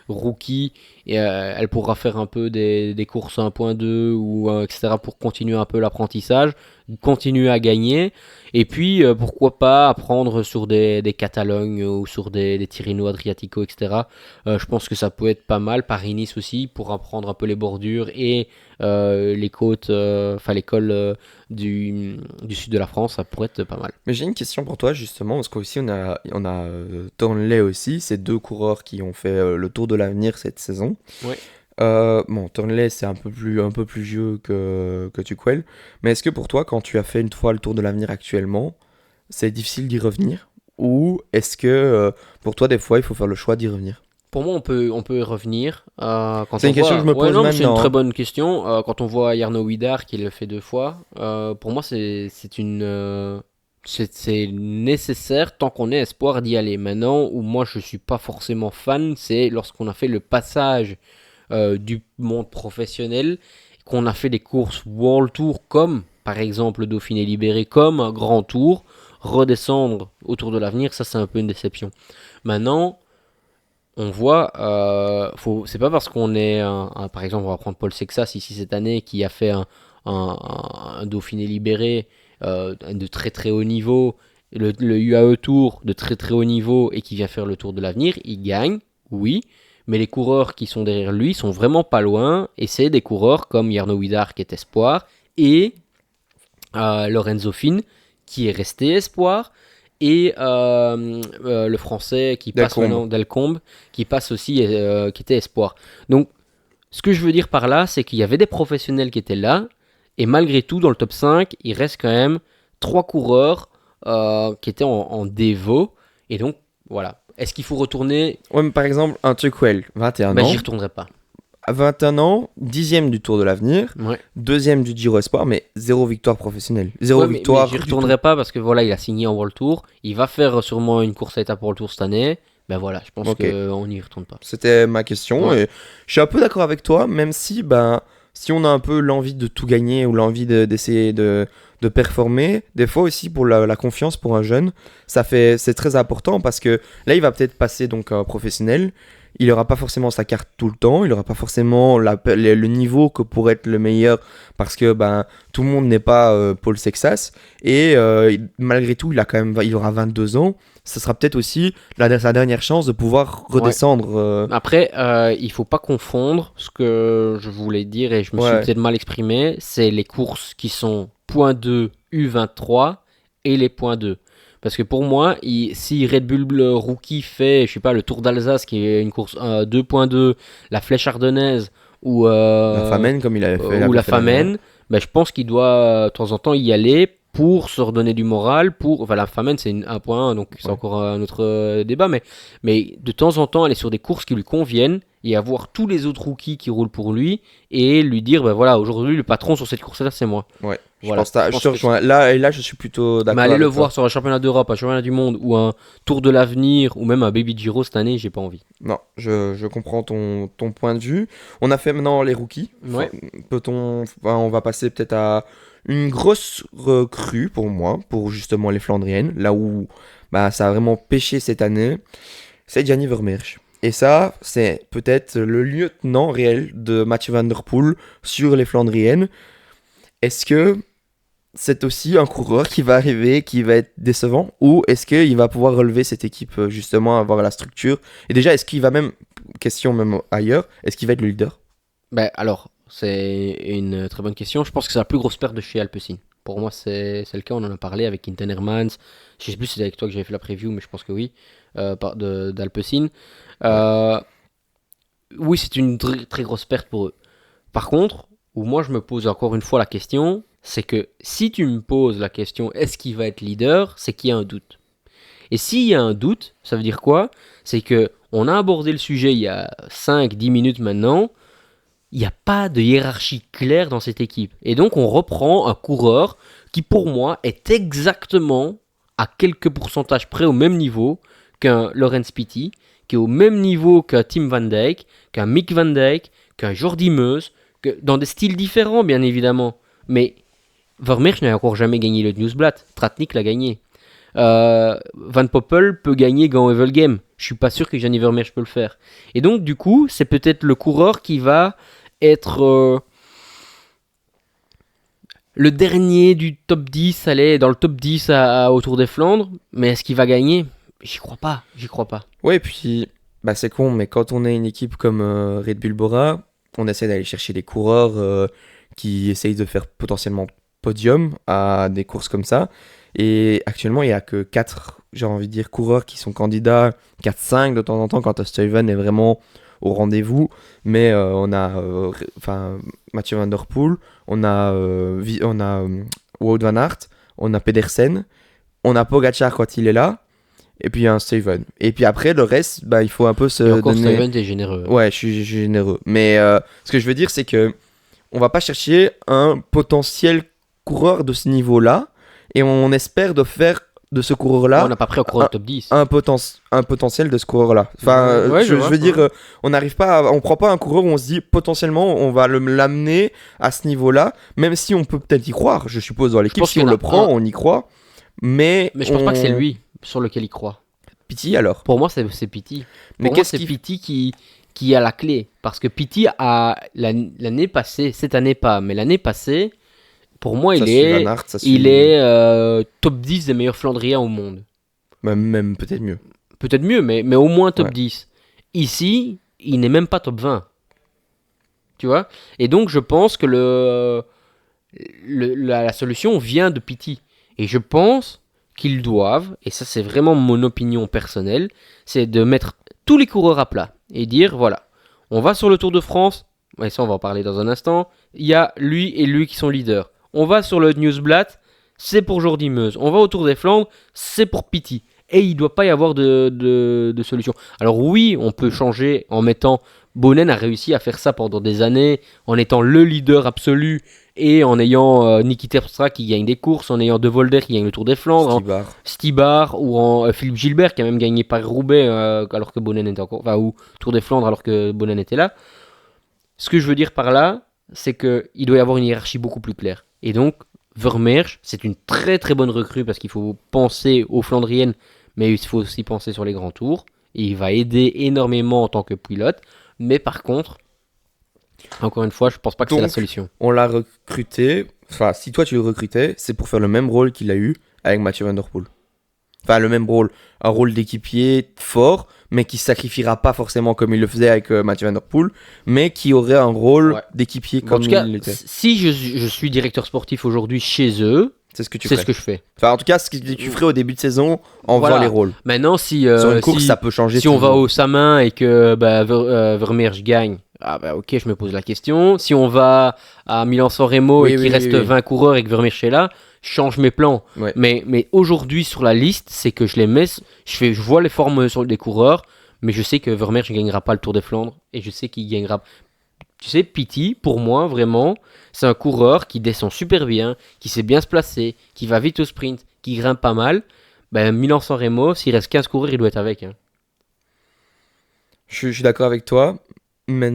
rookie, elle pourra faire un peu des courses 1.2 ou etc. pour continuer un peu l'apprentissage, continuer à gagner. Et puis, pourquoi pas apprendre sur des Catalognes ou sur des Tirreno Adriatico, etc. Je pense que ça peut être pas mal. Paris-Nice aussi, pour apprendre un peu les bordures et les côtes, enfin les cols du sud de la France, ça pourrait être pas mal.
Mais j'ai une question pour toi justement, parce qu'aussi on a Thornley aussi, ces deux coureurs qui ont fait le Tour de l'Avenir cette saison.
Ouais.
Bon, Thornley c'est un peu plus vieux que Tuquel, mais est-ce que pour toi, quand tu as fait une fois le Tour de l'Avenir actuellement, c'est difficile d'y revenir? Ou est-ce que pour toi, des fois, il faut faire le choix d'y revenir?
Pour moi, on peut y revenir. Quand
C'est
on
une question que
voit...
je me
Ouais,
pose
non, mais c'est une
maintenant,
très
hein.
bonne question. Quand on voit Jarno Widar qui le fait 2 fois, pour moi, c'est une... c'est nécessaire tant qu'on est espoir d'y aller. Maintenant, où moi je suis pas forcément fan, c'est lorsqu'on a fait le passage du monde professionnel, qu'on a fait des courses World Tour comme par exemple le Dauphiné Libéré, comme un grand tour, redescendre au Tour de l'Avenir, ça c'est un peu une déception. Maintenant, on voit, c'est pas parce qu'on est, par exemple, on va prendre Paul Sexas ici cette année qui a fait un Dauphiné Libéré de très très haut niveau, le UAE Tour de très très haut niveau et qui vient faire le Tour de l'Avenir, il gagne, oui, mais les coureurs qui sont derrière lui sont vraiment pas loin et c'est des coureurs comme Jarno Widar qui est espoir et Lorenzo Fin qui est resté espoir et le français qui passe
Delcombe.
maintenant Delcombe qui passe aussi qui était espoir. Donc ce que je veux dire par là, c'est qu'il y avait des professionnels qui étaient là et malgré tout dans le top 5 il reste quand même 3 coureurs qui étaient en dévo et donc voilà. Est-ce qu'il faut retourner?
Ouais, mais par exemple, un Tuquel, 21
Ben j'y
ans.
retournerai pas.
À 21 ans, 10e du Tour de l'Avenir,
Ouais.
deuxième du Giro Espoir, mais zéro victoire professionnelle. Zéro
Ouais, mais
victoire
j'y
du tout.
retournerai pas parce que voilà, il a signé en World Tour. Il va faire sûrement une course à étapes World Tour cette année. Ben voilà, je pense
Ok,
qu'on n'y retourne pas.
c'était ma question.
Ouais.
Et je suis un peu d'accord avec toi, même si, ben, si on a un peu l'envie de tout gagner ou l'envie d'essayer de performer, des fois aussi pour la confiance pour un jeune, c'est très important parce que là, il va peut-être passer donc un professionnel. Il n'aura pas forcément sa carte tout le temps, il n'aura pas forcément le niveau que pour être le meilleur parce que ben, tout le monde n'est pas Paul Sexas. Et malgré tout, il aura 22 ans. Ce sera peut-être aussi sa dernière chance de pouvoir
Ouais.
redescendre.
Après, il faut pas confondre ce que je voulais dire et je me suis
Ouais,
peut-être mal exprimé. C'est les courses qui sont point 2 U23 et les points 2. Parce que pour moi, si Red Bull Rookie fait, je sais pas, le Tour d'Alsace qui est une course 2.2, la Flèche Ardennaise ou,
la famine comme il
ou
avait
la
fait l'année dernière.
Famenne, ben, je pense qu'il doit de temps en temps y aller pour se redonner du moral. Enfin, la Famenne, c'est un point, donc c'est
Ouais.
encore un autre débat, mais de temps en temps aller sur des courses qui lui conviennent et avoir tous les autres rookies qui roulent pour lui et lui dire, ben voilà, aujourd'hui, le patron sur cette course-là, c'est moi.
Ouais,
Voilà, je
je
pense
te
que c'est
rejoins. Là, et là, je suis plutôt
mais
d'accord
aller le
avec toi.
voir sur un championnat d'Europe, un championnat du monde ou un Tour de l'avenir ou même un Baby Giro cette année, j'ai pas envie.
Non, je comprends ton point de vue. On a fait maintenant les rookies.
Ouais.
On va passer peut-être à une grosse recrue pour moi, pour justement les Flandriennes, là où bah, ça a vraiment pêché cette année, c'est Gianni Vermeersch. Et ça, c'est peut-être le lieutenant réel de Mathieu Van Der Poel sur les Flandriennes. Est-ce que c'est aussi un coureur qui va arriver, qui va être décevant, ou est-ce qu'il va pouvoir relever cette équipe, justement, avoir la structure? Et déjà, est-ce qu'il va même, question même ailleurs, est-ce qu'il va être le leader?
Ben alors, c'est une très bonne question. Je pense que c'est la plus grosse perte de chez Alpecin. Pour moi, c'est le cas. On en a parlé avec Quinten Hermans. Je sais plus si c'est avec toi que j'avais fait la preview, mais je pense que oui, d'Alpecin.
Ouais.
Euh, oui, c'est une très grosse perte pour eux. Par contre, où moi je me pose encore une fois la question, c'est que si tu me poses la question est-ce qu'il va être leader, c'est qu'il y a un doute. Et s'il y a un doute, ça veut dire quoi? C'est que on a abordé le sujet il y a 5-10 minutes maintenant, il n'y a pas de hiérarchie claire dans cette équipe. Et donc on reprend un coureur qui pour moi est exactement à quelques pourcentages près au même niveau qu'un Laurens Pitty, qui est au même niveau qu'un Tim Van Dijk, qu'un Mick Van Dijk, qu'un Jordi Meus, dans des styles différents bien évidemment. Mais Vermeersch n'a encore jamais gagné le Nieuwsblad. Tratnik l'a gagné. Van Poppel peut gagner Gant-Wevelgem. Je suis pas sûr que Gianni Vermeersch peut le faire. Et donc, du coup, c'est peut-être le coureur qui va être le dernier du top 10, aller dans le top 10 au Tour des Flandres. Mais est-ce qu'il va gagner? J'y crois pas.
Ouais, et puis, bah, c'est con, mais quand on est une équipe comme Red Bull Bora, on essaie d'aller chercher des coureurs qui essayent de faire potentiellement podium à des courses comme ça. Et actuellement, il n'y a que 4, j'ai envie de dire, coureurs qui sont candidats, 4-5 de temps en temps quand Stuyven est vraiment au rendez-vous. Mais on a Mathieu Van Der Poel, on a Wout van Aert, on a Pedersen, on a Pogacar quand il est là. Et puis un Stuyven. Et puis après, le reste, bah, il faut un peu se
Et encore,
donner...
Stuyven, t'es généreux.
Ouais, je suis généreux. Mais ce que je veux dire, c'est que on va pas chercher un potentiel coureur de ce niveau-là. Et on espère de faire de ce coureur-là
On n'a pas pris encore le top 10.
un potentiel de ce coureur-là. Enfin,
Ouais,
je
vois,
veux dire, on n'arrive pas on prend pas un coureur où on se dit potentiellement on va l'amener à ce niveau-là, même si on peut peut-être y croire. Je suppose dans l'équipe,
pense
si
qu'il
on
y en a
le prend,
un.
on y croit. Mais
je pense pas que c'est lui sur lequel il croit.
Pity alors.
Pour moi, c'est Pity.
Mais
Pour moi,
qu'est-ce
c'est
qui
Pity qui a la clé. Parce que Pity a l'année passée, cette année pas, mais l'année passée, pour moi,
ça
il
suit
est,
Van Aert, ça
il
suit-
est top 10 des meilleurs Flandriens au monde.
Même peut-être mieux.
Peut-être mieux, mais au moins top
Ouais.
10. Ici, il n'est même pas top 20. Tu vois? Et donc, je pense que la solution vient de Pity. Et je pense qu'ils doivent, et ça c'est vraiment mon opinion personnelle, c'est de mettre tous les coureurs à plat et dire voilà, on va sur le Tour de France, et ça on va en parler dans un instant, il y a lui et lui qui sont leaders. On va sur le Nieuwsblad, c'est pour Jordi Meuse. On va au Tour des Flandres, c'est pour Pity. Et il ne doit pas y avoir de solution. Alors oui, on peut changer en mettant... Bonen a réussi à faire ça pendant des années, en étant le leader absolu et en ayant Niki Terpstra qui gagne des courses, en ayant De Volder qui gagne le Tour des Flandres,
Stibar.
Stibar ou en Philippe Gilbert qui a même gagné Paris-Roubaix alors que Bonen était encore... Enfin, ou Tour des Flandres alors que Bonen était là. Ce que je veux dire par là, c'est qu'il doit y avoir une hiérarchie beaucoup plus claire. Et donc, Vermeersch, c'est une très très bonne recrue parce qu'il faut penser aux Flandriennes, mais il faut aussi penser sur les grands tours. Et il va aider énormément en tant que pilote. Mais par contre, encore une fois, je pense pas que c'est la
Donc,
solution.
On l'a recruté. Enfin, si toi tu le recrutais, c'est pour faire le même rôle qu'il a eu avec Mathieu Van Der Poel. Enfin, le même rôle. Un rôle d'équipier fort, mais qui sacrifiera pas forcément comme il le faisait avec Mathieu Van Der Poel, mais qui aurait un rôle
Ouais.
d'équipier
En
comme
tout cas,
il l'était.
si je suis directeur sportif aujourd'hui chez eux,
C'est ce que tu
c'est
ferais.
ce que je fais.
Enfin, en tout cas, ce que tu ferais au début de saison en
Voilà.
faisant les rôles.
Maintenant, si,
Sur une course,
si,
ça peut changer.
si on va
toujours.
au Samin et que Vermeersch gagne, ah bah ok, je me pose la question. Si on va à Milan-San Remo
Oui,
et qu'il
oui,
reste
oui.
20 coureurs et que Vermeersch est là, je change mes plans.
Ouais.
Mais aujourd'hui, sur la liste, c'est que je les mets, je vois les formes sur des coureurs, mais je sais que Vermeersch ne gagnera pas le Tour des Flandres et je sais qu'il gagnera. Tu sais, Pity, pour moi, vraiment, c'est un coureur qui descend super bien, qui sait bien se placer, qui va vite au sprint, qui grimpe pas mal. Ben, Milan-San Remo, s'il reste 15 coureurs, il doit être avec. Hein.
Je suis d'accord avec toi, mais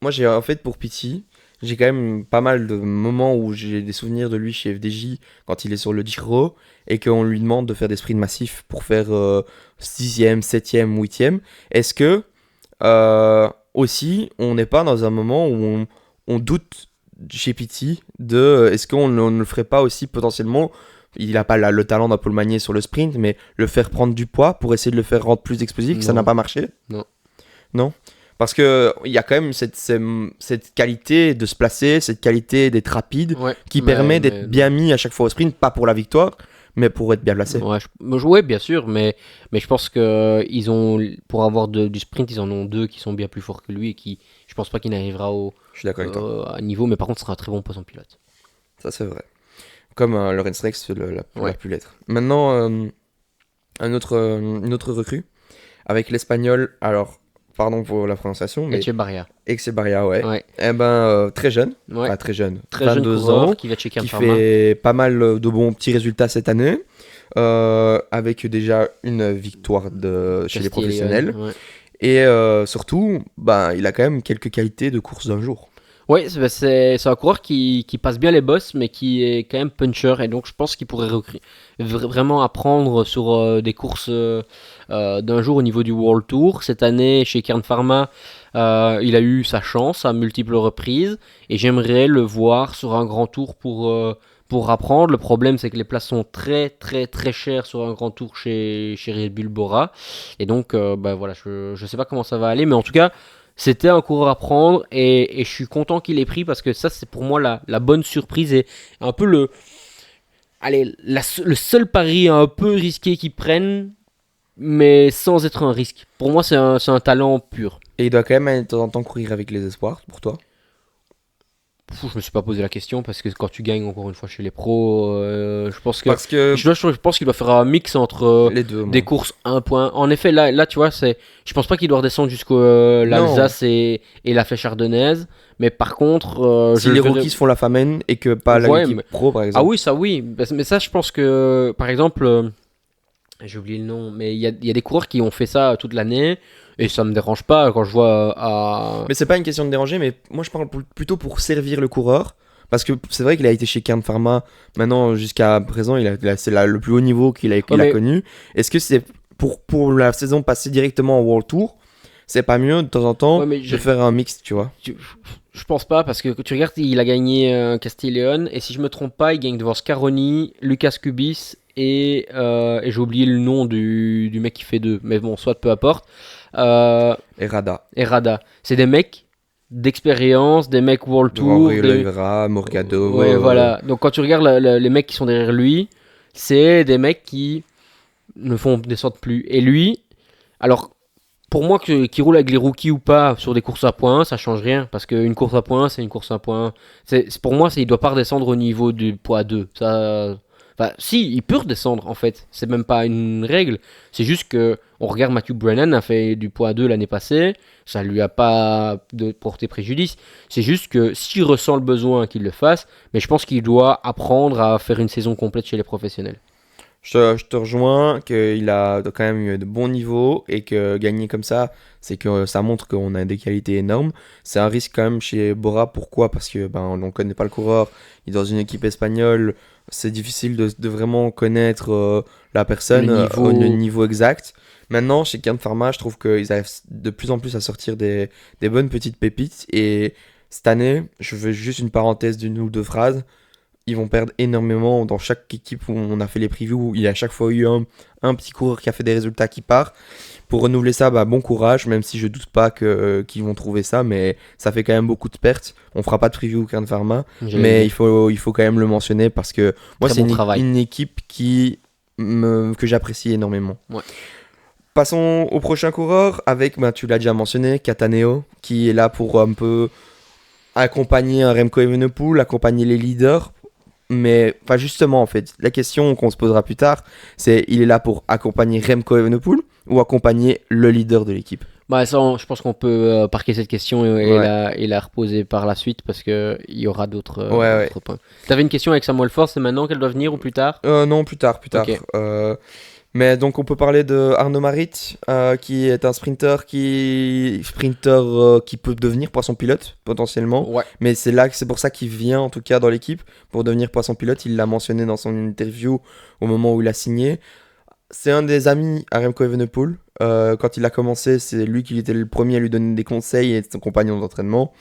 moi j'ai en fait pour Pity, j'ai quand même pas mal de moments où j'ai des souvenirs de lui chez FDJ quand il est sur le Giro et qu'on lui demande de faire des sprints massifs pour faire 6ème, 7ème, 8ème. Est-ce que aussi on n'est pas dans un moment où on doute chez Pity de est-ce qu'on ne le ferait pas aussi potentiellement, il n'a pas le talent d'un Paul Magnier sur le sprint, mais le faire prendre du poids pour essayer de le faire rendre plus explosif, que ça
Non.
n'a pas marché? Non. Parce qu'il y a quand même cette qualité de se placer, cette qualité d'être rapide,
Ouais,
qui
mais-
permet
mais
d'être bien mis à chaque fois au sprint, pas pour la victoire, mais pour être bien placé.
Ouais, ouais, bien sûr, mais je pense que ils ont, pour avoir du sprint, ils en ont deux qui sont bien plus forts que lui et qui, je pense pas qu'il n'arrivera
Je suis d'accord avec toi.
à niveau, mais par contre, ce sera un très bon poisson pilote.
Ça, c'est vrai. Comme Lorenz Rex l'a
Ouais.
pu l'être. Maintenant, une autre recrue avec l'espagnol. Alors, pardon pour la prononciation, mais
Echevarria.
Echevarria, ouais.
Ouais,
Eh ben, très jeune.
ouais.
Enfin, très jeune.
Très jeune
22
coureur
ans.
qui va checker un
Qui
pharma.
fait pas mal de bons petits résultats cette année. Avec déjà une victoire chez les
Castille et
professionnels.
León, ouais.
Et surtout, ben, il a quand même quelques qualités de course d'un jour.
Ouais, c'est un coureur qui passe bien les bosses, mais qui est quand même puncher. Et donc, je pense qu'il pourrait vraiment apprendre sur des courses d'un jour au niveau du World Tour. Cette année, chez Kern Pharma, il a eu sa chance à multiples reprises. Et j'aimerais le voir sur un grand tour pour apprendre. Le problème, c'est que les places sont très, très, très chères sur un grand tour chez Red Bull Bora. Et donc, bah, voilà, je ne sais pas comment ça va aller. Mais en tout cas, c'était un coureur à prendre et je suis content qu'il ait pris parce que ça, c'est pour moi la bonne surprise et un peu le seul pari un peu risqué qu'ils prennent, mais sans être un risque. Pour moi, c'est un talent pur.
Et il doit quand même de temps en temps courir avec les espoirs pour toi.
Je me suis pas posé la question parce que quand tu gagnes encore une fois chez les pros, je pense que
Parce que
je pense qu'il doit faire un mix entre
les deux,
des
moi.
courses un point. En effet, là tu vois, je pense pas qu'il doit redescendre jusqu'au
Non.
l'Alsace et la flèche ardennaise. Mais par contre,
Si
je le
les
verrais.
rookies se font la famine et que pas
Ouais,
l'équipe pro, par
ah
exemple.
oui, ça oui. Mais ça, je pense que, par exemple, j'ai oublié le nom, mais il y a des coureurs qui ont fait ça toute l'année et ça me dérange pas quand je vois
Mais c'est pas une question de déranger, mais moi je parle plutôt pour servir le coureur. Parce que c'est vrai qu'il a été chez Kern Pharma. Maintenant, jusqu'à présent, c'est le plus haut niveau
Ouais,
qu'il a
mais
connu. Est-ce que c'est pour la saison passée directement au World Tour? C'est pas mieux de temps en
ouais,
temps
mais
de faire un mix, tu vois?
je pense pas parce que tu regardes, il a gagné Castille-Léon et si je me trompe pas, il gagne devant Scaroni, Lucas Kubis et j'ai oublié le nom du mec qui fait deux. Mais bon, soit peu importe. Euh,
Et Rada.
et Rada, c'est des mecs d'expérience, des mecs World
Devant
Tour,
Rui Oliveira, Morgado.
ouais, voilà. Donc quand tu regardes les mecs qui sont derrière lui, c'est des mecs qui ne font descendre plus. Et lui, alors pour moi, qu'il roule avec les rookies ou pas sur des courses à points, ça change rien. Parce qu'une course à points, c'est une course à points. Pour moi, il doit pas redescendre au niveau du poids 2. Ça, enfin, si, il peut redescendre en fait. C'est même pas une règle. C'est juste que on regarde Matthew Brennan a fait du poids 2 l'année passée. Ça lui a pas porté préjudice. C'est juste que s'il ressent le besoin qu'il le fasse, mais je pense qu'il doit apprendre à faire une saison complète chez les professionnels.
Je te rejoins qu'il a quand même eu de bons niveaux et que gagner comme ça, c'est que ça montre qu'on a des qualités énormes. C'est un risque quand même chez Bora. Pourquoi? Parce que ben on ne connaît pas le coureur. Il est dans une équipe espagnole. C'est difficile de vraiment connaître la
Le
personne, le
niveau.
niveau exact. Maintenant, chez Kern Pharma, je trouve qu'ils arrivent de plus en plus à sortir des bonnes petites pépites. Et cette année, je veux juste une parenthèse d'une ou deux phrases, ils vont perdre énormément dans chaque équipe où on a fait les previews. Il y a à chaque fois eu un petit coureur qui a fait des résultats qui part. Pour renouveler ça, bah, bon courage, même si je doute pas qu'ils vont trouver ça, mais ça fait quand même beaucoup de pertes. On fera pas de preview Kern Pharma,
J'allais
mais
dire.
il faut quand même le mentionner parce que moi,
Très
c'est
bon travail.
une équipe que j'apprécie énormément.
Ouais.
Passons au prochain coureur avec, bah, tu l'as déjà mentionné, Cataneo, qui est là pour un peu accompagner un Remco Evenepoel, accompagner les leaders. Mais, enfin, justement, en fait, la question qu'on se posera plus tard, c'est il est là pour accompagner Remco Evenepoel ou accompagner le leader de l'équipe?
Bah, ça, je pense qu'on peut parquer cette question
Ouais,
et la reposer par la suite parce qu'il y aura
ouais, ouais.
d'autres points. T'avais une question avec Samuel Force, c'est maintenant qu'elle doit venir ou plus tard?
Non, plus tard, plus tard.
Ok.
Mais donc, on peut parler de Arnaud Marit, qui est un sprinter qui peut devenir poisson pilote potentiellement.
Ouais.
Mais c'est pour ça qu'il vient en tout cas dans l'équipe pour devenir poisson pilote. Il l'a mentionné dans son interview au moment où il a signé. C'est un des amis à Remco Evenepoel. Quand il a commencé, c'est lui qui était le premier à lui donner des conseils et son compagnon d'entraînement.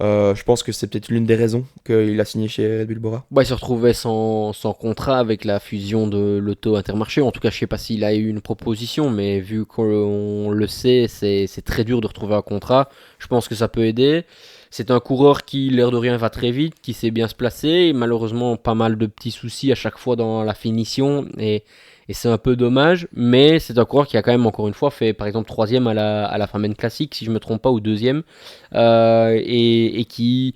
Je pense que c'est peut-être l'une des raisons qu'il a signé chez Red Bull Bora.
Bah, il se retrouvait sans contrat avec la fusion de l'auto Intermarché. En tout cas, je sais pas s'il a eu une proposition, mais vu qu'on le sait, c'est très dur de retrouver un contrat. Je pense que ça peut aider. C'est un coureur qui, l'air de rien, va très vite, qui sait bien se placer. Malheureusement, pas mal de petits soucis à chaque fois dans la finition. Et c'est un peu dommage, mais c'est un coureur qui a quand même, encore une fois, fait par exemple troisième à la Flamme Classique, si je me trompe pas, ou deuxième, et qui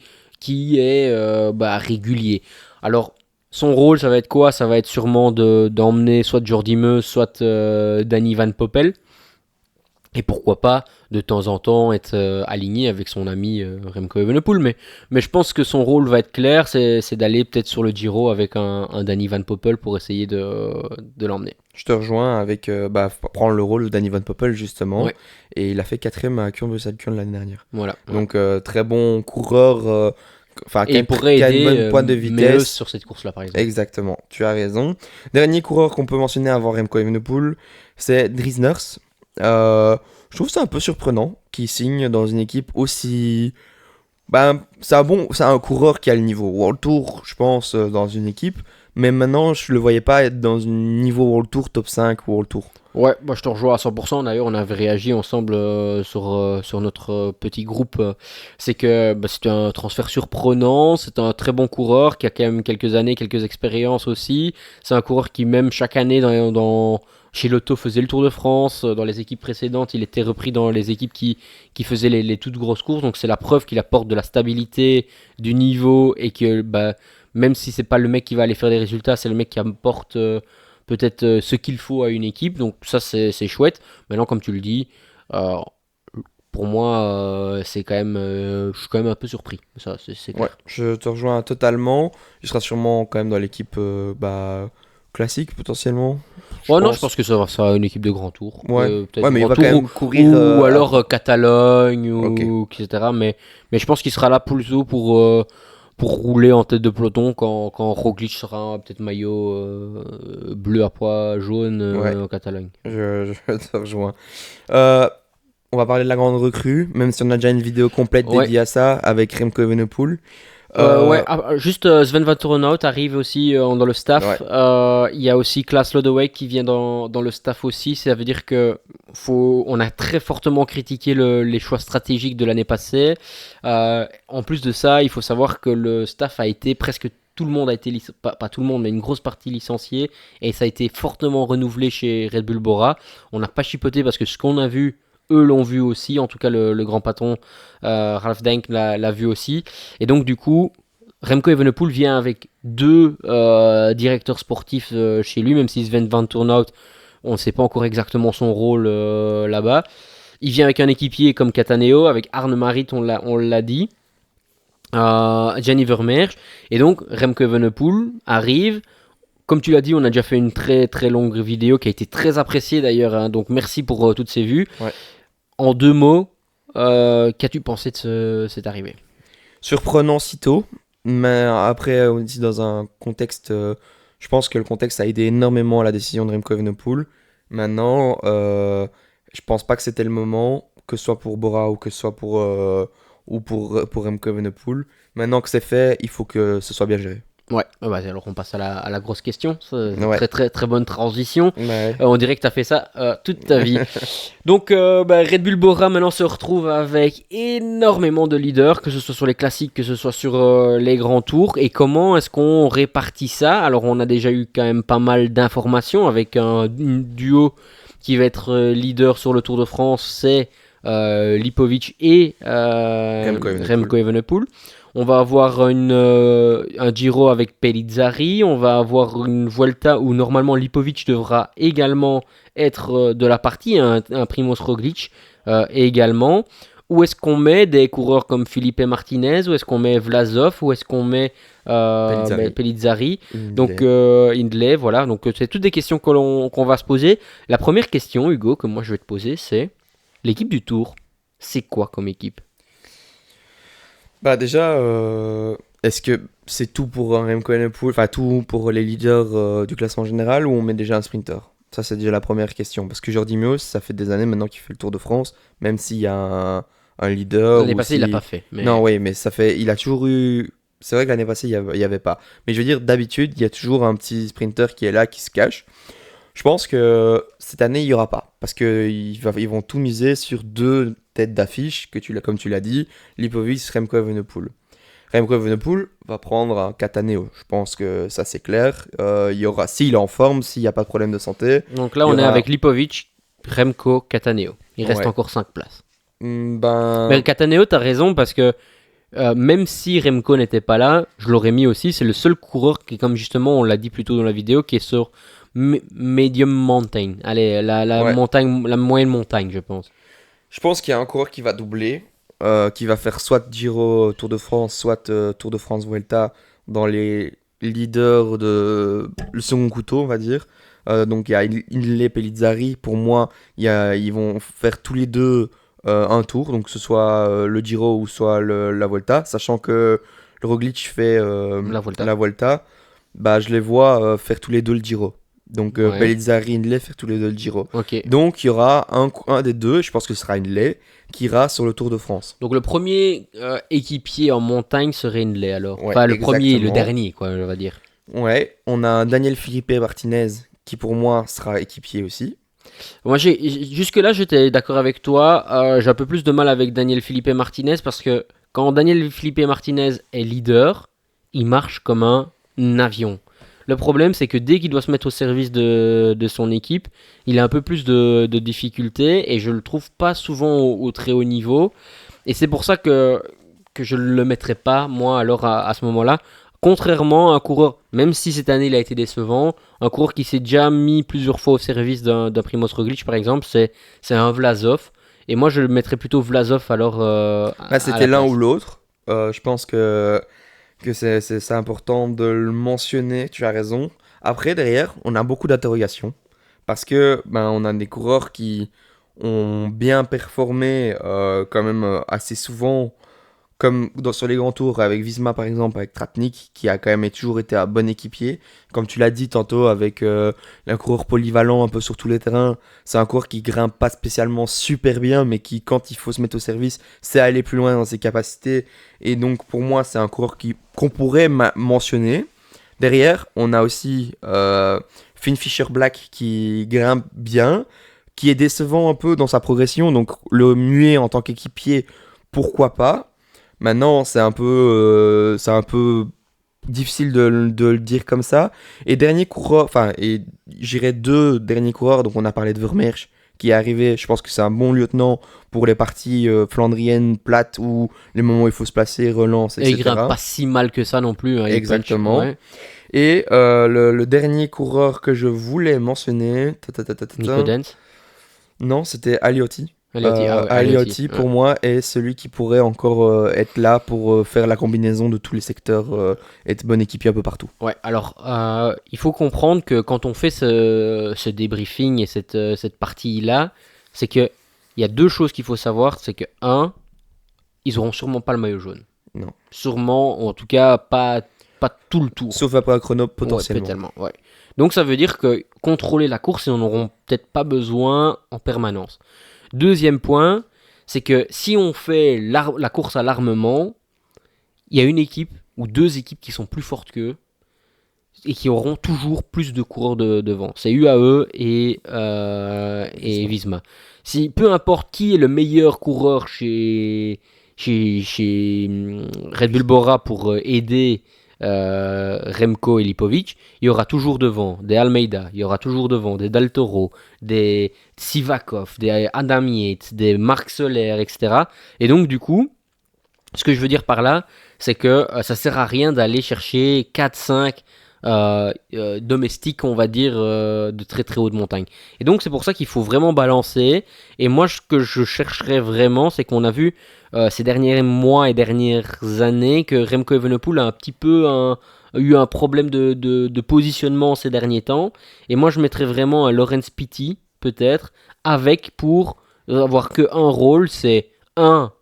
est bah, régulier. Alors, son rôle, ça va être quoi? Ça va être sûrement d'emmener soit Jordi Meus, soit Danny Van Poppel. Et pourquoi pas, de temps en temps, être aligné avec son ami Remco Evenepoel. Mais je pense que son rôle va être clair, c'est d'aller peut-être sur le Giro avec un Danny Van Poppel pour essayer de l'emmener.
Je te rejoins avec prendre le rôle de Danny Van Poppel justement,
Ouais,
et il a fait quatrième à Kurn l'année dernière.
voilà. Ouais.
Donc très bon coureur, enfin
Et il pourrait
qui a une
aider
bonne pointe de
Meus
vitesse.
sur cette course-là, par exemple.
Exactement, tu as raison. Dernier coureur qu'on peut mentionner avant Remco Evenepoel, c'est Dries Ners. Je trouve ça un peu surprenant qu'il signe dans une équipe aussi. Ben, c'est un coureur qui a le niveau World Tour, je pense, dans une équipe. Mais maintenant, je le voyais pas être dans un niveau World Tour, top 5 World Tour.
Ouais, bah, je te rejoins à 100%. D'ailleurs, on avait réagi ensemble sur notre petit groupe. C'est que bah, c'était un transfert surprenant. C'est un très bon coureur qui a quand même quelques années, quelques expériences aussi. C'est un coureur qui, même chaque année, chez Lotto, faisait le Tour de France. Dans les équipes précédentes, il était repris dans les équipes qui faisaient les toutes grosses courses. Donc, c'est la preuve qu'il apporte de la stabilité, du niveau et que bah, même si c'est pas le mec qui va aller faire des résultats, c'est le mec qui apporte. Peut-être ce qu'il faut à une équipe, donc ça c'est chouette. Maintenant, comme tu le dis, euh, pour moi, c'est quand même, je suis quand même un peu surpris, ça c'est
Ouais,
clair.
je te rejoins totalement. Il sera sûrement quand même dans l'équipe classique, potentiellement, je
Oh non, je
pense.
pense que ça sera une équipe de grand tour,
Ouais.
peut-être
Ouais, mais il
grand
va quand
tour
même courir.
ou alors Catalogne
Ok.
ou etc. Mais je pense qu'il sera là plutôt pour rouler en tête de peloton quand Roglic sera peut-être maillot bleu à pois jaune
Ouais,
en Catalogne.
je te rejoins. Euh, on va parler de la grande recrue, même si on a déjà une vidéo complète
Ouais.
dédiée à ça avec Remco Evenepoel.
Ouais,
Euh,
juste Sven Van Turenhout arrive aussi dans le
ouais,
staff. Il y a aussi Klaas Lodewijk qui vient dans le staff aussi. Ça veut dire que on a très fortement critiqué les choix stratégiques de l'année passée. En plus de ça, il faut savoir que le staff a été presque tout le monde a été pas tout le monde, mais une grosse partie licenciée et ça a été fortement renouvelé chez Red Bull Bora. On n'a pas chipoté parce que ce qu'on a vu, eux l'ont vu aussi. En tout cas, le grand patron Ralph Denk l'a vu aussi. Et donc, du coup, Remco Evenepoel vient avec deux directeurs sportifs chez lui, même si Sven Van Turnhout, on ne sait pas encore exactement son rôle là-bas. Il vient avec un équipier comme Cataneo, avec Arne Marit, on l'a dit, Gianni Vermeersch. Et donc, Remco Evenepoel arrive. Comme tu l'as dit, on a déjà fait une très très longue vidéo qui a été très appréciée d'ailleurs. Hein, donc, merci pour toutes ces vues.
ouais.
En deux mots, qu'as-tu pensé de cette arrivée?
Surprenant sitôt, mais après, aussi dans un contexte. Je pense que le contexte a aidé énormément à la décision de Remco Evenepoel. Maintenant, je pense pas que c'était le moment, que ce soit pour Bora ou que ce soit pour Remco Evenepoel. Maintenant que c'est fait, il faut que ce soit bien géré.
Ouais, bah, alors on passe à la grosse question. C'est
Ouais.
très très très bonne transition.
Ouais.
On dirait que tu as fait ça toute ta vie. Donc bah, Red Bull Bora maintenant se retrouve avec énormément de leaders, que ce soit sur les classiques, que ce soit sur les grands tours. Et comment est-ce qu'on répartit ça? Alors on a déjà eu quand même pas mal d'informations avec un duo qui va être leader sur le Tour de France, c'est Lipovic et
Remco Evenepoel.
Remco Evenepoel. On va avoir un Giro avec Pellizzari. On va avoir une Vuelta où normalement Lipovic devra également être de la partie, un Primoz Roglic également. Où est-ce qu'on met des coureurs comme Felipe Martinez? Où est-ce qu'on met Vlasov? Où est-ce qu'on met Pellizzari? Donc Hindley, voilà. Donc c'est toutes des questions qu'on va se poser. La première question, Hugo, que moi je vais te poser, c'est l'équipe du Tour. C'est quoi comme équipe?
Bah déjà, est-ce que c'est tout pour un Remco Evenepoel, enfin tout pour les leaders du classement général, ou on met déjà un sprinter? Ça, c'est déjà la première question. Parce que Jordi Meus, ça fait des années maintenant qu'il fait le Tour de France, même s'il y a un leader
L'année
ou
passée, il l'a
si...
pas fait.
Non,
Mais
oui, mais ça fait... Il a toujours eu... C'est vrai que l'année passée, il y avait pas. Mais je veux dire, d'habitude, il y a toujours un petit sprinter qui est là, qui se cache. Je pense que cette année, il n'y aura pas. Parce qu'ils vont tout miser sur deux têtes d'affiche, comme tu l'as dit, Lipovic, Remco Evenepoel. Remco Evenepoel va prendre un Cataneo. Je pense que ça, c'est clair. Il y aura, s'il est en forme, s'il n'y a pas de problème de santé,
donc là,
il y
on est
aura...
avec Lipovic, Remco, Cataneo. Il reste
Ouais.
encore 5 places. Mais
Ben...
Cataneo, t'as raison parce que même si Remco n'était pas là, je l'aurais mis aussi. C'est le seul coureur qui, comme justement on l'a dit plus tôt dans la vidéo, qui est sur medium mountain. Allez, la
Ouais.
montagne, la moyenne montagne, je pense.
Je pense qu'il y a un coureur qui va doubler, qui va faire soit Giro Tour de France, soit Tour de France Vuelta dans les leaders de le second couteau, on va dire. Donc il y a Inle Pellizzari. Pour moi, ils vont faire tous les deux un tour, donc que ce soit le Giro ou soit la Volta, sachant que le Roglic fait
La Volta.
la Volta. Bah, je les vois faire tous les deux le Giro. Donc
Ouais.
Pellizzari, Inle faire tous les deux le Giro.
Ok.
Donc il y aura un des deux, je pense que ce sera Inle, qui ira sur le Tour de France.
Donc le premier équipier en montagne serait Inlay alors.
Ouais,
Enfin le premier, le
exactement.
dernier quoi, on va dire.
Ouais, on a un Daniel Felipe Martinez qui pour moi sera équipier aussi.
Moi jusque-là j'étais d'accord avec toi. J'ai un peu plus de mal avec Daniel Felipe Martinez parce que quand Daniel Felipe Martinez est leader, il marche comme un avion. Le problème c'est que dès qu'il doit se mettre au service de son équipe, il a un peu plus de difficultés et je le trouve pas souvent au très haut niveau. Et c'est pour ça que je ne le mettrai pas, moi, alors à ce moment-là. Contrairement à un coureur, même si cette année il a été décevant, un coureur qui s'est déjà mis plusieurs fois au service d'un Primoz Roglic, par exemple, c'est un Vlasov. Et moi, je le mettrais plutôt Vlasov alors
Là,
à
c'était
la
l'un
place.
ou l'autre. Je pense que c'est important de le mentionner, tu as raison. Après, derrière, on a beaucoup d'interrogations. Parce que ben, on a des coureurs qui ont bien performé quand même assez souvent, comme sur les grands tours avec Visma par exemple, avec Tratnik, qui a quand même toujours été un bon équipier. Comme tu l'as dit tantôt, avec un coureur polyvalent un peu sur tous les terrains, c'est un coureur qui grimpe pas spécialement super bien, mais qui, quand il faut se mettre au service, sait aller plus loin dans ses capacités. Et donc pour moi, c'est un coureur qu'on pourrait mentionner. Derrière, on a aussi Finn Fisher Black qui grimpe bien, qui est décevant un peu dans sa progression, donc le muer en tant qu'équipier, pourquoi pas. Maintenant, c'est un peu difficile de le dire comme ça. Et dernier coureur, enfin, et j'irai deux derniers coureurs. Donc, on a parlé de Vermeersch qui est arrivé. Je pense que c'est un bon lieutenant pour les parties flandriennes plates ou les moments où il faut se placer, relance,
Et il grimpe
etc.
pas si mal que ça non plus, hein, il punch,
Exactement.
ouais.
Et le dernier coureur que je voulais mentionner,
Nico Dens,
non, c'était Aliotti.
Aliotti, ah ouais, Aliotti,
Aliotti,
ouais.
pour moi, est celui qui pourrait encore être là pour faire la combinaison de tous les secteurs, être bon équipier un peu partout.
Ouais, alors il faut comprendre que quand on fait ce débriefing et cette partie-là, c'est que il y a deux choses qu'il faut savoir, c'est que un, ils auront sûrement pas le maillot jaune.
Non.
Sûrement, ou en tout cas pas tout le tour.
Sauf après un chrono
Ouais,
potentiellement.
peut-être, ouais. Donc ça veut dire que contrôler la course, ils n'en auront peut-être pas besoin en permanence. Deuxième point, c'est que si on fait la course à l'armement, il y a une équipe ou deux équipes qui sont plus fortes qu'eux et qui auront toujours plus de coureurs devant. C'est UAE et Visma. Si, peu importe qui est le meilleur coureur chez Red Bull Bora pour aider Remco et Lipovic, il y aura toujours devant des Almeida, il y aura toujours devant des Del Toro, des Sivakov, des Adam Yates, des Marc Soler, etc. Et donc du coup, ce que je veux dire par là, c'est que ça sert à rien d'aller chercher 4-5 domestiques, on va dire, de très très haute montagne. Et donc c'est pour ça qu'il faut vraiment balancer. Et moi, ce que je chercherais vraiment, c'est qu'on a vu ces derniers mois et dernières années que Remco Evenepoel a un petit peu eu un problème de positionnement ces derniers temps. Et moi, je mettrais vraiment un Laurens Pitty, peut-être, avec pour avoir que un rôle, c'est un.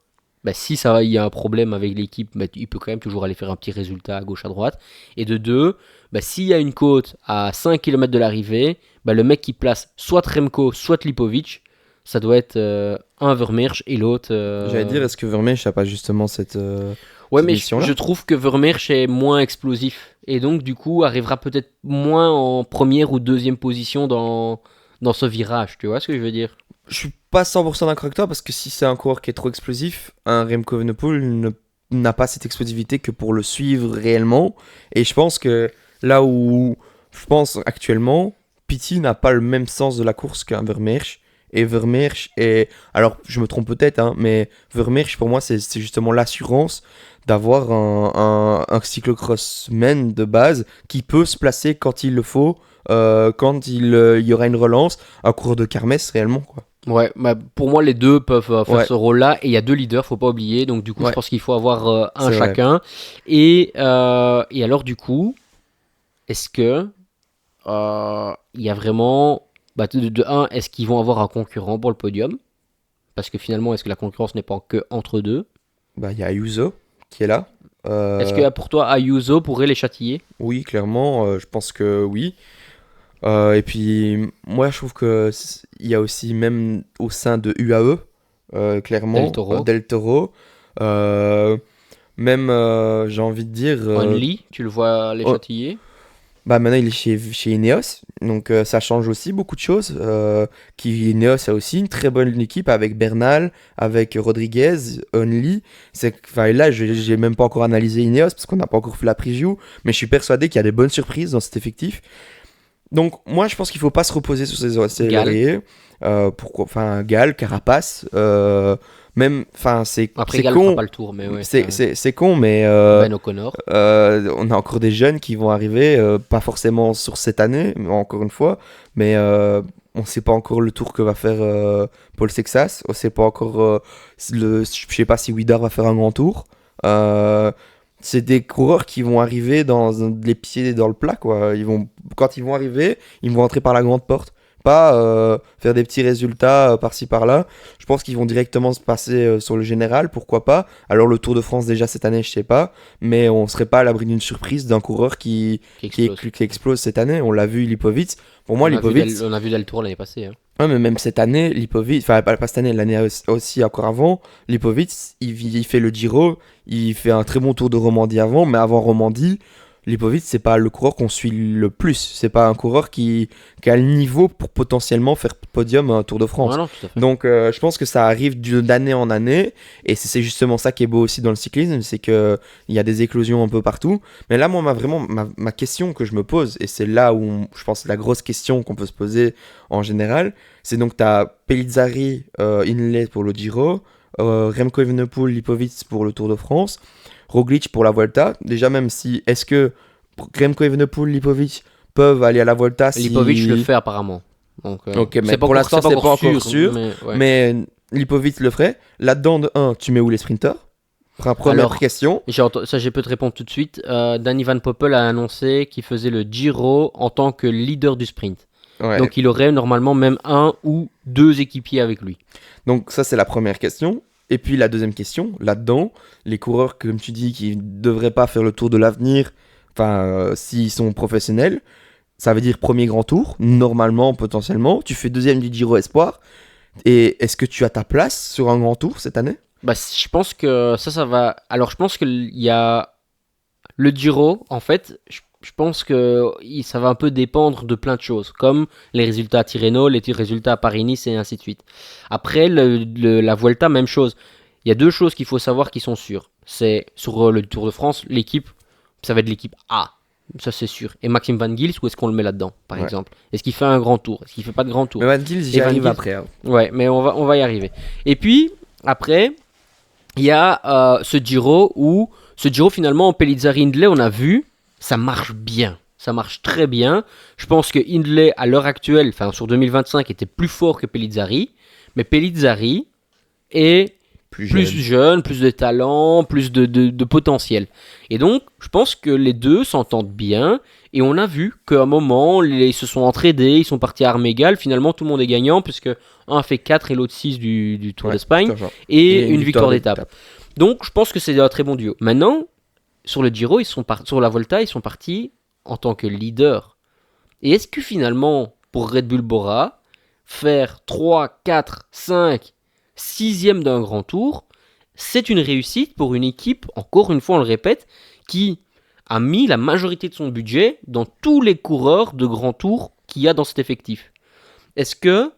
Bah, si ça, il y a un problème avec l'équipe, bah, il peut quand même toujours aller faire un petit résultat à gauche à droite. Et de deux, bah, s'il y a une côte à 5 km de l'arrivée, bah, le mec qui place soit Remco, soit Lipovic, ça doit être un Vermeersch et l'autre.
J'allais dire, est-ce que Vermeersch n'a pas justement
Ouais,
cette
mais
mission-là?
je trouve que Vermeersch est moins explosif. Et donc, du coup, arrivera peut-être moins en première ou deuxième position dans ce virage. Tu vois ce que je veux dire?
Je suis pas 100% d'accord avec toi parce que si c'est un coureur qui est trop explosif, un Remco Evenepoel n'a pas cette explosivité que pour le suivre réellement. Et je pense que là où je pense actuellement, Pitty n'a pas le même sens de la course qu'un Vermeersch. Et Vermeersch est... Alors, je me trompe peut-être, hein, mais Vermeersch, pour moi, c'est justement l'assurance d'avoir un cyclocrossman de base qui peut se placer quand il le faut, quand il y aura une relance, un coureur de kermesse réellement, quoi.
Ouais, bah, pour moi, les deux peuvent faire
Ouais,
ce rôle-là. Et il y a deux leaders, faut pas oublier. Donc, du coup, je
ouais,
pense qu'il faut avoir un
c'est vrai.
chacun. Et alors, du coup, est-ce que il y a vraiment. Bah, de un, est-ce qu'ils vont avoir un concurrent pour le podium? Parce que finalement, est-ce que la concurrence n'est pas que entre deux?
Bah, il y a Ayuso qui est là.
Est-ce
Euh,
que pour toi, Ayuso pourrait les châtier?
oui, clairement, je pense que oui. Et puis, moi, je trouve que il y a aussi, même au sein de UAE,
Del
clairement,
Toro?
Del Toro, euh, même, j'ai envie de dire,
Only, tu le vois les
oh,
châtiller?
bah maintenant il est chez Ineos, donc ça change aussi beaucoup de choses. Ineos a aussi une très bonne équipe avec Bernal, avec Rodriguez, Only. Enfin, là, j'ai même pas encore analysé Ineos parce qu'on n'a pas encore fait la preview, mais je suis persuadé qu'il y a des bonnes surprises dans cet effectif. Donc moi je pense qu'il faut pas se reposer sur ses
Gal.
lauriers. Pourquoi, enfin Gal, Carapace, même, enfin
Après,
c'est
Gal fera
con,
pas le tour, mais ouais, ça.
c'est con, mais
Ben O'Connor.
on a encore des jeunes qui vont arriver, pas forcément sur cette année, mais encore une fois, mais on sait pas encore le tour que va faire Paul Sexas, on sait pas encore je sais pas si Widar va faire un grand tour. Euh, c'est des coureurs qui vont arriver les pieds dans le plat, quoi. Quand ils vont arriver, ils vont rentrer par la grande porte. Pas faire des petits résultats par-ci par-là. Je pense qu'ils vont directement se passer sur le général, pourquoi pas. Alors le Tour de France déjà cette année, je sais pas, mais on serait pas à l'abri d'une surprise d'un coureur
Qui explose.
qui explose cette année. On l'a vu, Lipovic. Pour moi, Lipovic,
On a vu Del Tour l'année passée, hein.
ouais, mais même cette année, Lipovic, enfin pas cette année, l'année aussi encore avant, Lipovic, il fait le Giro, il fait un très bon Tour de Romandie avant, mais avant Romandie, Lipovic, c'est pas le coureur qu'on suit le plus. C'est pas un coureur qui a le niveau pour potentiellement faire podium à un Tour de
Ouais,
France.
non, tout à fait.
Donc je pense que ça arrive d'année en année, et c'est justement ça qui est beau aussi dans le cyclisme, c'est que il y a des éclosions un peu partout. Mais là, moi, ma question que je me pose, et c'est là où je pense la grosse question qu'on peut se poser en général, c'est donc tu as Pellizzari, Inlet pour le Giro, Remco Evenepoel, Lipovic pour le Tour de France, Roglic pour la Vuelta. Déjà, même si, est-ce que Remco Evenepoel, Lipovic peuvent aller à la Vuelta
Lipovic le
si...
fait apparemment. Donc,
Ok, mais
c'est pas
pour
encore,
l'instant,
c'est pas
c'est
encore
pas encore
sûr,
sûr.
mais ouais.
Mais Lipovic le ferait. Là-dedans, de un, tu mets où les sprinters? Première
Alors,
question.
ça, je peux te répondre tout de suite. Danny Van Poppel a annoncé qu'il faisait le Giro en tant que leader du sprint.
Ouais.
Donc, il aurait normalement même un ou deux équipiers avec lui.
Donc ça, c'est la première question. Et puis la deuxième question, là-dedans, les coureurs, comme tu dis, qui ne devraient pas faire le tour de l'avenir, enfin, s'ils sont professionnels, ça veut dire premier grand tour, normalement, potentiellement. Tu fais deuxième du Giro Espoir. Et est-ce que tu as ta place sur un grand tour cette année?
Bah, je pense que ça va. Alors, je pense qu'il y a le Giro, en fait. Je pense que ça va un peu dépendre de plein de choses, comme les résultats à Tirreno, les résultats à Paris-Nice et ainsi de suite. Après, la Vuelta, même chose. Il y a deux choses qu'il faut savoir qui sont sûres. C'est sur le Tour de France, l'équipe, ça va être l'équipe A. Ça, c'est sûr. Et Maxime Van Gils, où est-ce qu'on le met là-dedans, par
Ouais.
exemple? Est-ce qu'il fait un grand tour? Est-ce qu'il fait pas de grand
Mais
tour?
Van Gils,
Et
j'y
Van
arrive
Gils,
après, hein.
ouais, mais on va y arriver. Et puis, après, il y a ce Giro finalement, Pellizzari Hindley, on a vu, ça marche bien. Ça marche très bien. Je pense que Hindley, à l'heure actuelle, enfin sur 2025, était plus fort que Pellizzari. Mais Pellizzari est
Plus
plus
jeune.
jeune, plus de talent, plus de potentiel. Et donc, je pense que les deux s'entendent bien. Et on a vu qu'à un moment, ils se sont entraidés, ils sont partis à armes égales. Finalement, tout le monde est gagnant, puisque un fait 4 et l'autre 6 du Tour
Ouais,
d'Espagne.
tout à fait.
Et
Et une
une
victoire
victoire d'étape.
d'étape.
Donc, je pense que c'est un très bon duo. Maintenant, sur le Giro, sur la Volta, ils sont partis en tant que leader. Et est-ce que finalement, pour Red Bull Bora, faire 3, 4, 5, 6e d'un grand tour, c'est une réussite pour une équipe, encore une fois, on le répète, qui a mis la majorité de son budget dans tous les coureurs de grand tour qu'il y a dans cet effectif. Est-ce que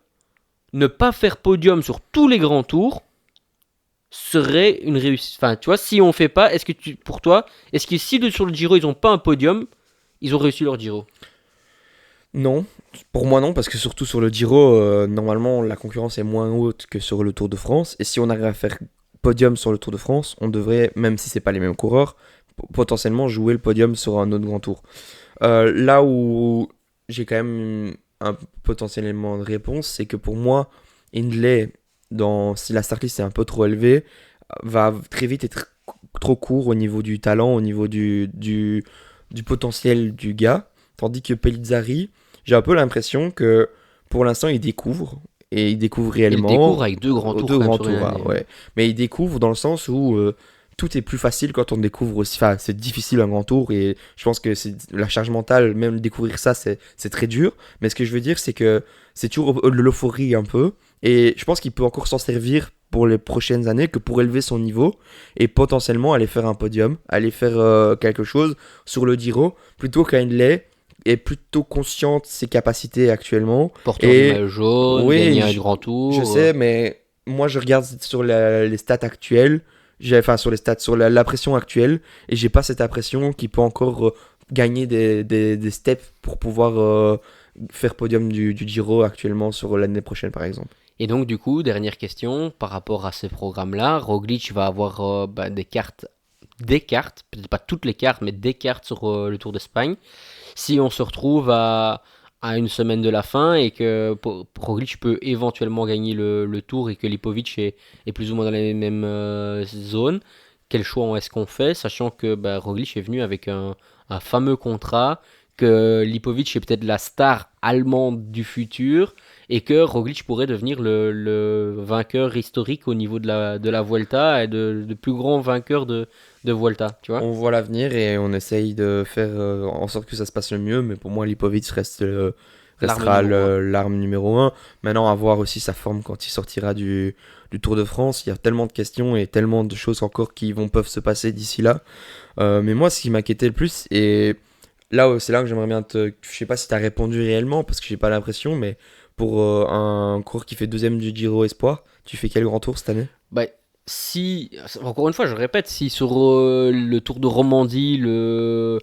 ne pas faire podium sur tous les grands tours serait une réussite? Enfin, tu vois, si on fait pas, pour toi, est-ce que si sur le Giro ils n'ont pas un podium, ils ont réussi leur Giro?
Non, pour moi non, parce que surtout sur le Giro, normalement la concurrence est moins haute que sur le Tour de France. Et si on arrive à faire podium sur le Tour de France, on devrait, même si c'est pas les mêmes coureurs, potentiellement jouer le podium sur un autre grand tour. Là où j'ai quand même un potentiellement de réponse, c'est que pour moi, Hindley, si la start list est un peu trop élevée, va très vite être trop court au niveau du talent, au niveau du potentiel du gars. Tandis que Pellizzari, j'ai un peu l'impression que pour l'instant il découvre, et il découvre
Il découvre
réellement
avec 2 grands tours
deux
quand même
grands
sur une
tours,
année.
ouais. Mais il découvre dans le sens où tout est plus facile quand on découvre aussi. Enfin, c'est difficile un grand tour et je pense que c'est la charge mentale, même découvrir ça, c'est très dur. Mais ce que je veux dire, c'est que c'est toujours de l'euphorie un peu. Et je pense qu'il peut encore s'en servir pour les prochaines années que pour élever son niveau et potentiellement aller faire un podium, aller faire quelque chose sur le Giro plutôt qu'Hindley est plutôt conscient de ses capacités actuellement.
Porteur du
Et
maillot jaune,
oui,
gagner un grand
je
tour.
sais, mais moi je regarde sur les stats actuelles, enfin sur les stats, sur la pression actuelle, et j'ai pas cette impression qu'il peut encore gagner des steps pour pouvoir faire podium du Giro actuellement sur l'année prochaine par exemple.
Et donc, du coup, dernière question, par rapport à ces programmes-là, Roglic va avoir des cartes, peut-être pas toutes les cartes, mais des cartes sur le Tour d'Espagne. Si on se retrouve à une semaine de la fin et que Roglic peut éventuellement gagner le Tour et que Lipovic est plus ou moins dans les mêmes zones, quel choix est-ce qu'on fait, sachant que Roglic est venu avec un fameux contrat, que Lipovic est peut-être la star allemande du futur et que Roglic pourrait devenir le vainqueur historique au niveau de la Vuelta et de plus grand vainqueur de Vuelta, tu vois.
On voit l'avenir et on essaye de faire en sorte que ça se passe le mieux, mais pour moi Lipovic
L'arme
restera
numéro 1.
l'arme numéro un. Maintenant, à voir aussi sa forme quand il sortira du Tour de France. Il y a tellement de questions et tellement de choses encore peuvent se passer d'ici là. Mais moi, ce qui m'inquiétait le plus, et là, c'est là que j'aimerais bien je sais pas si tu as répondu réellement, parce que j'ai pas l'impression, mais pour un cours qui fait deuxième du Giro Espoir, tu fais quel grand tour cette année?
Bah, si, encore une fois, je répète, si sur le Tour de Romandie, le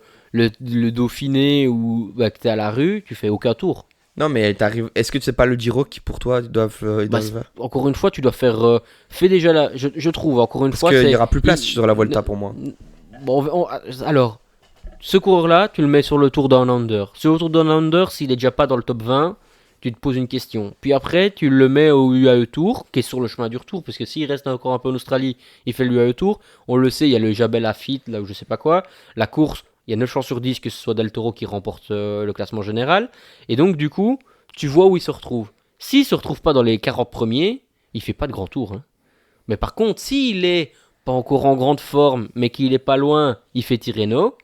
Dauphiné ou que t'es à la rue, tu fais aucun tour.
Non, mais est-ce que c'est pas le Giro qui pour toi ils
Bah,
doivent faire?
encore une fois, tu dois faire. Fais déjà la. Je trouve, encore une
Parce
fois,
qu'il y
c'est.
aura plus place sur la Volta pour moi.
Bon, alors, ce coureur-là, tu le mets sur le Tour Down Under. Sur le Tour Down Under, s'il est déjà pas dans le top 20, tu te poses une question. Puis après, tu le mets au UAE Tour, qui est sur le chemin du retour, parce que s'il reste encore un peu en Australie, il fait l'UAE Tour. On le sait, il y a le Jabel Lafitte, là où je sais pas quoi. La course, il y a 9 chances sur 10 que ce soit Del Toro qui remporte le classement général. Et donc, du coup, tu vois où il se retrouve. S'il se retrouve pas dans les 40 premiers, il fait pas de grand tour, hein. Mais par contre, s'il est pas encore en grande forme, mais qu'il est pas loin, il fait Tirreno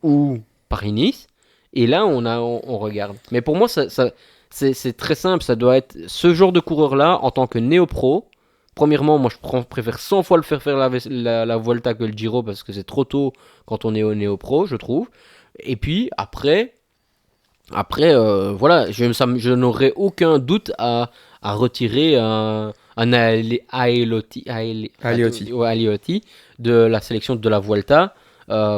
ou Paris-Nice. Et là, on regarde. Mais pour moi, c'est très simple. Ça doit être ce genre de coureur-là en tant que néo-pro. Premièrement, moi, préfère 100 fois le faire la Volta que le Giro parce que c'est trop tôt quand on est au néo-pro, je trouve. Et puis, voilà, je n'aurais aucun doute à retirer un
Aliotti.
Aliotti de la sélection de la Vuelta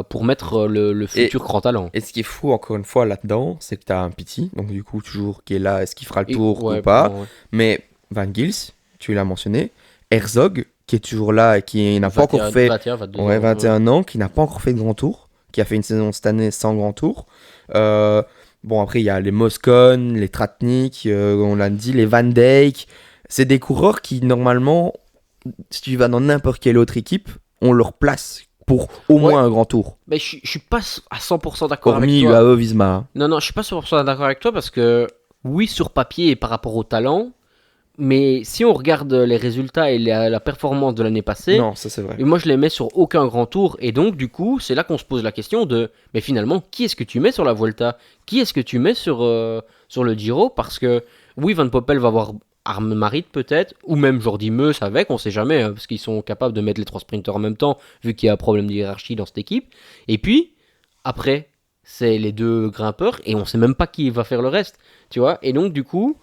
pour mettre le
Et,
futur grand talent.
et ce qui est fou, encore une fois, là-dedans, c'est que tu as un Petit, donc du coup, toujours qui est là, est-ce qu'il fera le tour ou
Ouais,
pas.
bon, ouais.
Mais Van Gils, tu l'as mentionné. Herzog, qui est toujours là et qui n'a pas encore
21,
fait
21, 22
ouais,
ans.
21 ans, qui n'a pas encore fait de grand tour, qui a fait une saison cette année sans grand tour. Euh, bon, après, il y a les Moscon, les Tratnik, on l'a dit, les Van Dijk. C'est des coureurs qui, normalement, si tu vas dans n'importe quelle autre équipe, on leur place pour au
Ouais.
moins un grand tour.
Mais je suis pas à 100% d'accord avec
Hormis
toi.
UAE Visma. Hein.
Non, je suis pas 100% d'accord avec toi parce que, oui, sur papier et par rapport au talent, mais si on regarde les résultats et la performance de l'année passée,
Non, ça c'est vrai.
et moi je les mets sur aucun grand tour, et donc du coup, c'est là qu'on se pose la question de, mais finalement, qui est-ce que tu mets sur la Vuelta? Qui est-ce que tu mets sur le Giro? Parce que, oui, Van Poppel va avoir Arme Marit peut-être, ou même Jordi Meus avec, on sait jamais, hein, parce qu'ils sont capables de mettre les 3 sprinters en même temps, vu qu'il y a un problème de hiérarchie dans cette équipe. Et puis, après, c'est les 2 grimpeurs, et on sait même pas qui va faire le reste, tu vois. Et donc, du coup,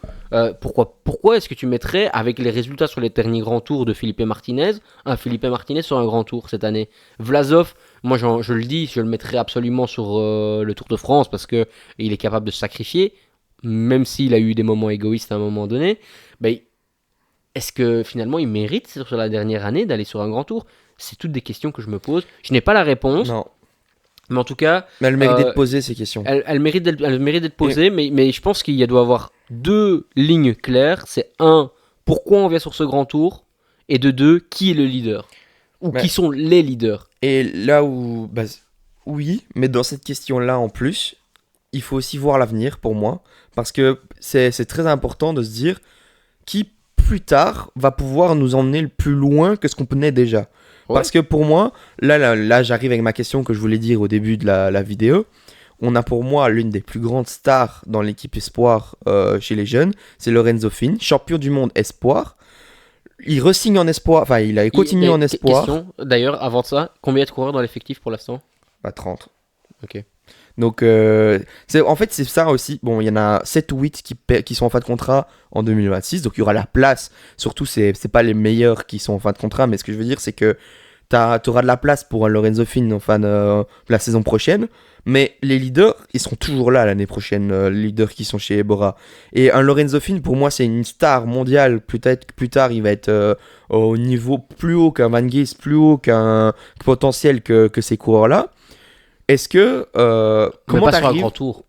pourquoi est-ce que tu mettrais, avec les résultats sur les derniers grands tours de Felipe Martinez, un Felipe Martinez sur un grand tour cette année? Vlasov, moi je le dis, je le mettrais absolument sur le Tour de France, parce que il est capable de se sacrifier, même s'il a eu des moments égoïstes à un moment donné. Ben, est-ce que finalement il mérite sur la dernière année d'aller sur un grand tour? C'est toutes des questions que je me pose. Je n'ai pas la réponse,
Non.
mais en tout cas,
Mais elle mérite
euh,
d'être posée ces questions.
elle mérite d'être posée, mais je pense qu'il doit y avoir 2 lignes claires. C'est un, pourquoi on vient sur ce grand tour, et de 2, qui est le leader, ou
Ouais.
qui sont les leaders.
Et là où, oui, mais dans cette question-là en plus, il faut aussi voir l'avenir pour moi, parce que c'est très important de se dire qui plus tard va pouvoir nous emmener le plus loin que ce qu'on connaît déjà.
Ouais.
Parce que pour moi, là j'arrive avec ma question que je voulais dire au début de la vidéo. On a pour moi l'une des plus grandes stars dans l'équipe espoir chez les jeunes, c'est Lorenzo Finn, champion du monde espoir. Il re-signe en espoir, enfin il a continué en espoir.
Question, d'ailleurs, avant ça, combien de coureurs dans l'effectif pour l'instant?
30.
Ok.
Donc, en fait, c'est ça aussi. Bon, il y en a 7 ou 8 qui sont en fin de contrat en 2026. Donc, il y aura la place. Surtout, c'est pas les meilleurs qui sont en fin de contrat. Mais ce que je veux dire, c'est que tu auras de la place pour un Lorenzo Finn en fin de la saison prochaine. Mais les leaders, ils seront toujours là l'année prochaine, les leaders qui sont chez Bora. Et un Lorenzo Finn, pour moi, c'est une star mondiale. Peut-être que plus tard, il va être au niveau plus haut qu'un Van Gils, plus haut qu'un potentiel que ces coureurs-là. Est-ce que
Comment pas sur un
t'arrives...
grand tour.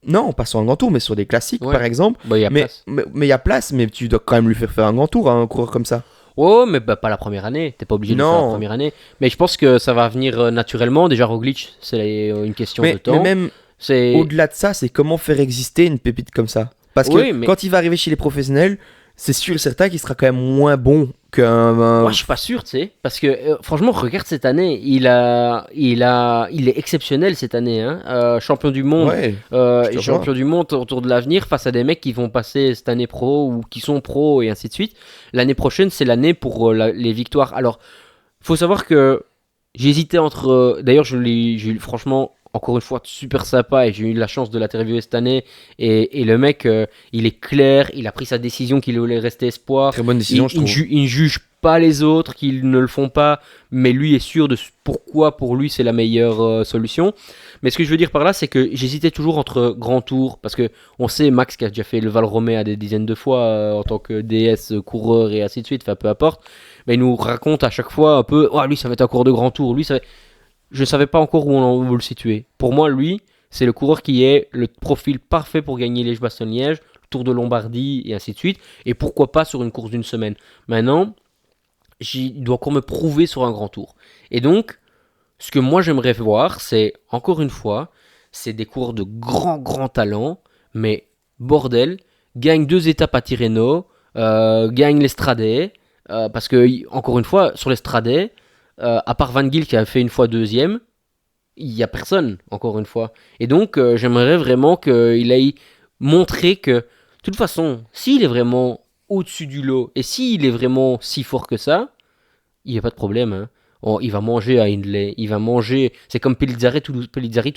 Non, pas sur un grand tour, mais sur des classiques
Ouais.
par exemple.
Bah, il y a
Mais
place.
il y a place, mais tu dois quand même lui faire un grand tour à un coureur comme ça.
Oh, mais bah, pas la première année. T'es pas obligé de le faire la
Non.
première année. Mais je pense que ça va venir naturellement. Déjà, Roglic, c'est une question de
Mais
temps.
même
C'est...
au-delà de ça, c'est comment faire exister une pépite comme ça. Parce que
Oui, mais-
quand il va arriver chez les professionnels, c'est sûr et certain qu'il sera quand même moins bon qu'un...
Moi, je suis pas sûr, tu sais, parce que franchement, regarde cette année, il est exceptionnel cette année, hein. Champion du monde,
Ouais, je te
et champion du monde autour de l'avenir face à des mecs qui vont passer cette année pro ou qui sont pro et ainsi de suite. L'année prochaine, c'est l'année pour les victoires. Alors, faut savoir que j'hésitais entre. D'ailleurs, j'ai eu franchement. Encore une fois, super sympa et j'ai eu la chance de l'interviewer cette année. Et le mec, il est clair, il a pris sa décision qu'il voulait rester espoir.
très bonne décision, je trouve.
Il ne juge pas les autres qui ne le font pas, mais lui est sûr de pourquoi pour lui c'est la meilleure solution. Mais ce que je veux dire par là, c'est que j'hésitais toujours entre Grand Tour, parce que on sait Max qui a déjà fait le Val Romé à des dizaines de fois en tant que DS coureur et ainsi de suite, enfin peu importe. Mais il nous raconte à chaque fois un peu, oh lui ça va être un cours de Grand Tour, lui ça va... Je ne savais pas encore où le situer. Pour moi, lui, c'est le coureur qui est le profil parfait pour gagner Liège-Bastogne-Liège, le Tour de Lombardie et ainsi de suite. Et pourquoi pas sur une course d'une semaine. Maintenant, il doit encore me prouver sur un grand tour. Et donc, ce que moi j'aimerais voir, c'est, encore une fois, c'est des coureurs de grand talent, mais bordel, gagne 2 étapes à Tirreno, gagne l'Estradé, parce que, encore une fois, sur l'Estradé, à part Van Gils qui a fait une fois deuxième, il n'y a personne, encore une fois. Et donc, j'aimerais vraiment qu'il aille montrer que, de toute façon, s'il est vraiment au-dessus du lot, et s'il est vraiment si fort que ça, il n'y a pas de problème. Hein. Il va manger à Hindley, il va manger... C'est comme Pellizzari, tout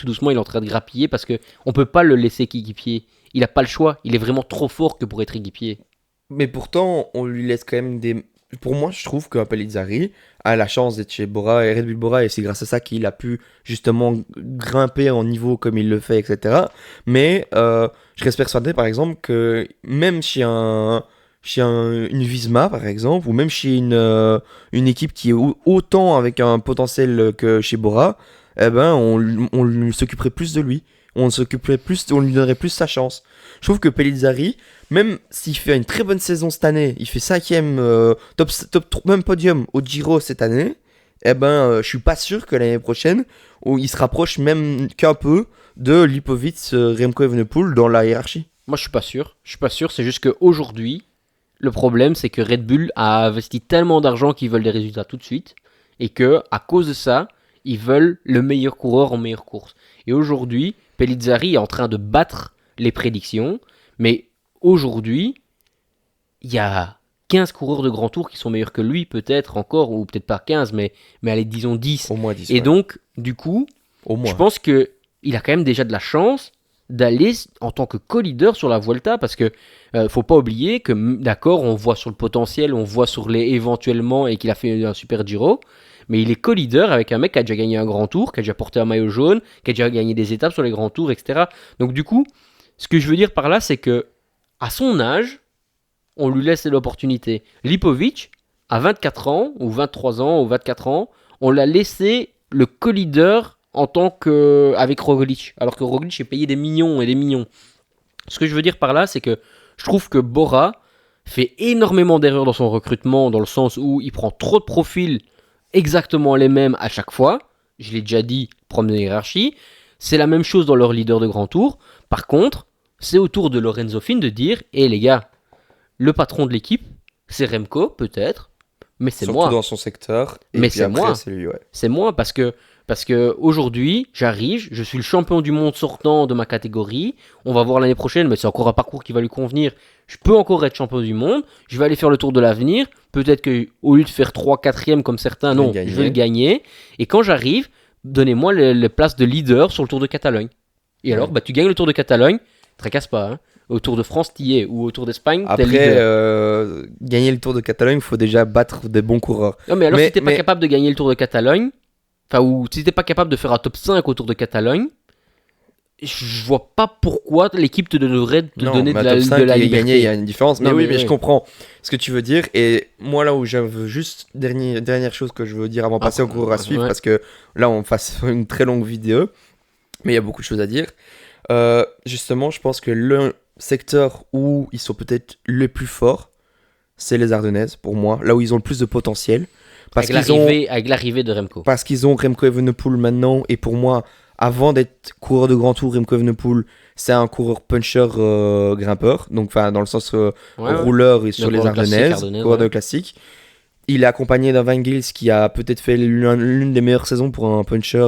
doucement, il est en train de grappiller parce qu'on ne peut pas le laisser qu'équipier. Il n'a pas le choix, il est vraiment trop fort que pour être équipier.
Mais pourtant, on lui laisse quand même des... Pour moi, je trouve que Pellizzari a la chance d'être chez Bora et Red Bull Bora, et c'est grâce à ça qu'il a pu justement grimper en niveau comme il le fait, etc. Mais je reste persuadé, par exemple, que même une Visma, par exemple, ou même chez une équipe qui est autant avec un potentiel que chez Bora, eh ben, on s'occuperait plus de lui. On lui donnerait plus sa chance. Je trouve que Pellizzari, même s'il fait une très bonne saison cette année, il fait 5ème, même podium au Giro cette année, eh ben, je suis pas sûr que l'année prochaine, où il se rapproche même qu'un peu de Lipovic, Remco Evenepoel dans la hiérarchie.
Moi, je suis pas sûr. Je suis pas sûr, c'est juste qu'aujourd'hui, le problème, c'est que Red Bull a investi tellement d'argent qu'ils veulent des résultats tout de suite, et que à cause de ça, ils veulent le meilleur coureur en meilleure course. Et aujourd'hui, Pellizzari est en train de battre les prédictions, mais aujourd'hui, il y a 15 coureurs de grand tour qui sont meilleurs que lui, peut-être encore, ou peut-être pas 15, mais allez, disons 10.
Au moins 10.
Et
ouais.
donc, du coup,
Au moins.
je pense qu'il a quand même déjà de la chance d'aller en tant que co-leader sur la Vuelta, parce que faut pas oublier que, d'accord, on voit sur le potentiel, on voit sur les éventuellement, et qu'il a fait un super Giro, mais il est co-leader avec un mec qui a déjà gagné un grand tour, qui a déjà porté un maillot jaune, qui a déjà gagné des étapes sur les grands tours, etc. Donc du coup, ce que je veux dire par là, c'est que à son âge, on lui laisse l'opportunité. Lipovic, à 24 ans, ou 23 ans, ou 24 ans, on l'a laissé le co-leader en tant que avec Roglic, alors que Roglic est payé des millions et des millions. Ce que je veux dire par là, c'est que Je trouve que Bora fait énormément d'erreurs dans son recrutement, dans le sens où il prend trop de profils exactement les mêmes à chaque fois. Je l'ai déjà dit, problème de hiérarchie. C'est la même chose dans leur leader de grand tour. Par contre, c'est au tour de Lorenzo Finn de dire hé les gars, le patron de l'équipe, c'est Remco, peut-être, mais c'est
Surtout
moi.
dans son secteur. Et
Mais
puis
c'est
après,
moi.
c'est lui, ouais.
C'est moi parce que aujourd'hui, j'arrive, je suis le champion du monde sortant de ma catégorie. On va voir l'année prochaine, mais c'est encore un parcours qui va lui convenir. Je peux encore être champion du monde. Je vais aller faire le tour de l'avenir. Peut-être que au lieu de faire 3 4e comme certains, non, je vais le gagner. Et quand j'arrive, donnez-moi les places de leader sur le Tour de Catalogne. Et alors, tu gagnes le Tour de Catalogne, tracasse pas. Hein. Au Tour de France, t'y es. Ou au Tour d'Espagne, t'es
Après,
leader.
gagner le Tour de Catalogne, il faut déjà battre des bons coureurs.
Non, mais alors si t'es pas capable de gagner le Tour de Catalogne, ou si t'es pas capable de faire un top 5 au Tour de Catalogne, je vois pas pourquoi l'équipe te devrait te donner de la liberté.
Gagner, il y a une différence. Mais
non,
mais je comprends ce que tu veux dire. Et moi, là où je veux juste, dernière chose que je veux dire avant de passer au coureur à suivre, parce que là, on fasse une très longue vidéo, mais il y a beaucoup de choses à dire. Justement, je pense que le secteur où ils sont peut-être les plus forts, c'est les Ardennaises, pour moi, là où ils ont le plus de potentiel.
Avec l'arrivée de Remco.
Parce qu'ils ont Remco Evenepoel maintenant, et pour moi, avant d'être coureur de grand tour, Remco Evenepoel, c'est un coureur puncher grimpeur, donc dans le sens rouleur et sur les Ardennaises, coureur de classique. Il est accompagné d'un Van Gils qui a peut-être fait l'une des meilleures saisons pour un puncher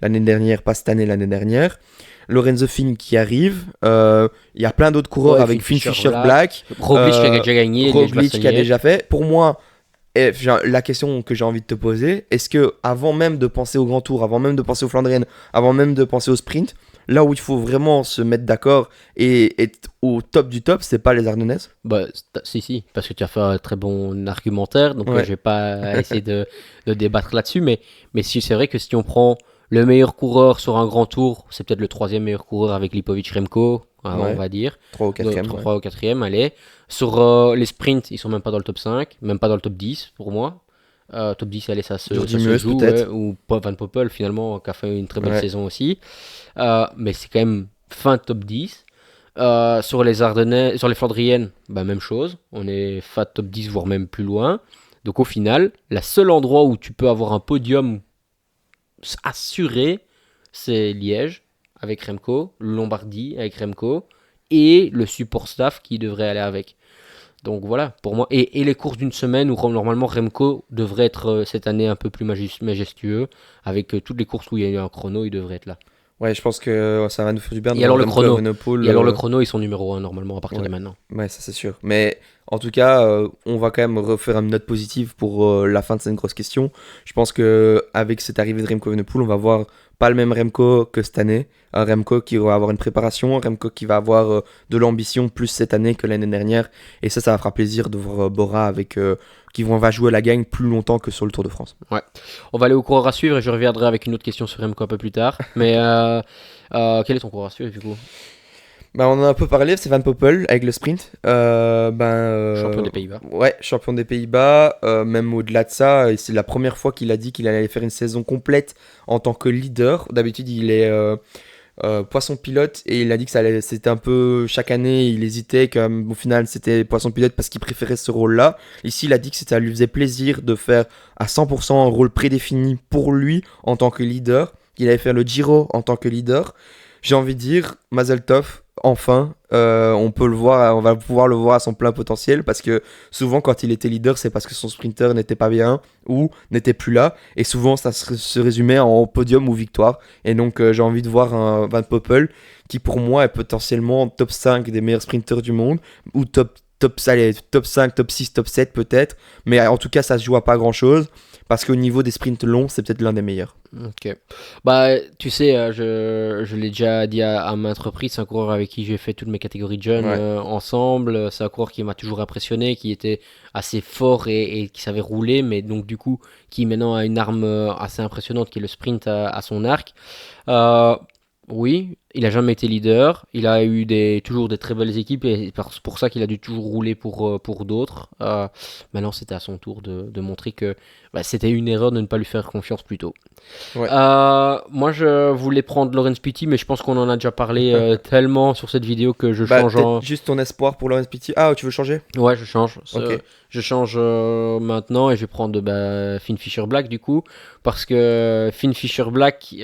l'année dernière, pas cette année, l'année dernière. Lorenzo Finn qui arrive. Il y a plein d'autres coureurs avec Finn Fisher Black.
Roglic qui a déjà gagné.
Roglic qui a déjà fait. Pour moi, la question que j'ai envie de te poser, est-ce que avant même de penser au Grand Tour, avant même de penser aux Flandriennes, avant même de penser au sprint, là où il faut vraiment se mettre d'accord et être au top du top, c'est pas les Ardennaises?
Si, parce que tu as fait un très bon argumentaire, donc je vais pas essayer de débattre là-dessus, mais si, c'est vrai que si on prend le meilleur coureur sur un Grand Tour, c'est peut-être le 3e meilleur coureur avec Lipovic Remco, on va dire.
3 ou 4e.
3 ou 4e, allez. Sur les sprints, ils sont même pas dans le top 5, même pas dans le top 10 pour moi. Top 10, allez, ça se joue. Ou Van Poppel, finalement, qui a fait une très belle saison aussi. Mais c'est quand même fin top 10. Sur les Ardennais, sur les Flandriennes, même chose. On est fin top 10, voire même plus loin. Donc au final, le seul endroit où tu peux avoir un podium assuré, c'est Liège avec Remco, Lombardie avec Remco et le support staff qui devrait aller avec. Donc voilà, pour moi, et les courses d'une semaine où normalement Remco devrait être cette année un peu plus majestueux, avec toutes les courses où il y a eu un chrono, il devrait être là.
Ouais, je pense que ça va nous faire du bien.
Et alors le chrono, ils sont numéro 1 normalement à partir de maintenant.
Ouais, ça c'est sûr. Mais en tout cas, on va quand même refaire une note positive pour la fin de cette grosse question. Je pense que avec cette arrivée de Remco Evenepoel, on va voir pas le même Remco que cette année. Un Remco qui va avoir une préparation, un Remco qui va avoir de l'ambition plus cette année que l'année dernière. Et ça va faire plaisir de voir Bora avec qui va jouer la gagne plus longtemps que sur le Tour de France.
Ouais. On va aller au coureur à suivre et je reviendrai avec une autre question sur Remco un peu plus tard. Mais quel est ton coureur à suivre du coup?
On en a un peu parlé, c'est Van Poppel avec le sprint.
Champion des Pays-Bas.
Ouais, champion des Pays-Bas. Même au-delà de ça, c'est la première fois qu'il a dit qu'il allait faire une saison complète en tant que leader. D'habitude, il est poisson pilote et il a dit que c'était un peu chaque année, il hésitait, qu'au final, c'était poisson pilote parce qu'il préférait ce rôle-là. Ici, il a dit que ça lui faisait plaisir de faire à 100% un rôle prédéfini pour lui en tant que leader. Il allait faire le Giro en tant que leader. J'ai envie de dire, Mazel Tov, enfin, on peut le voir, on va pouvoir le voir à son plein potentiel parce que souvent quand il était leader, c'est parce que son sprinter n'était pas bien ou n'était plus là et souvent ça se résumait en podium ou victoire. Et donc j'ai envie de voir un Van Poppel qui pour moi est potentiellement top 5 des meilleurs sprinters du monde ou top 5, top 6, top 7 peut-être, mais en tout cas ça se joue à pas grand chose. Parce qu'au niveau des sprints longs, c'est peut-être l'un des meilleurs.
Ok. Tu sais, je l'ai déjà dit à maintes reprises, c'est un coureur avec qui j'ai fait toutes mes catégories de jeunes ensemble. C'est un coureur qui m'a toujours impressionné, qui était assez fort et qui savait rouler, mais donc du coup, qui maintenant a une arme assez impressionnante, qui est le sprint à son arc. Oui, il a jamais été leader. Il a eu toujours des très belles équipes et c'est pour ça qu'il a dû toujours rouler pour d'autres. Maintenant, c'était à son tour de montrer que c'était une erreur de ne pas lui faire confiance plus tôt.
Ouais.
Moi, je voulais prendre Lawrence Pitty, mais je pense qu'on en a déjà parlé tellement sur cette vidéo que je
Bah,
change
peut-être juste ton espoir pour Lawrence Pitty. Ah, tu veux changer?
Ouais, je change.
Ok.
Je change maintenant et je vais prendre Finn Fisher Black du coup. Parce que Finn Fisher Black,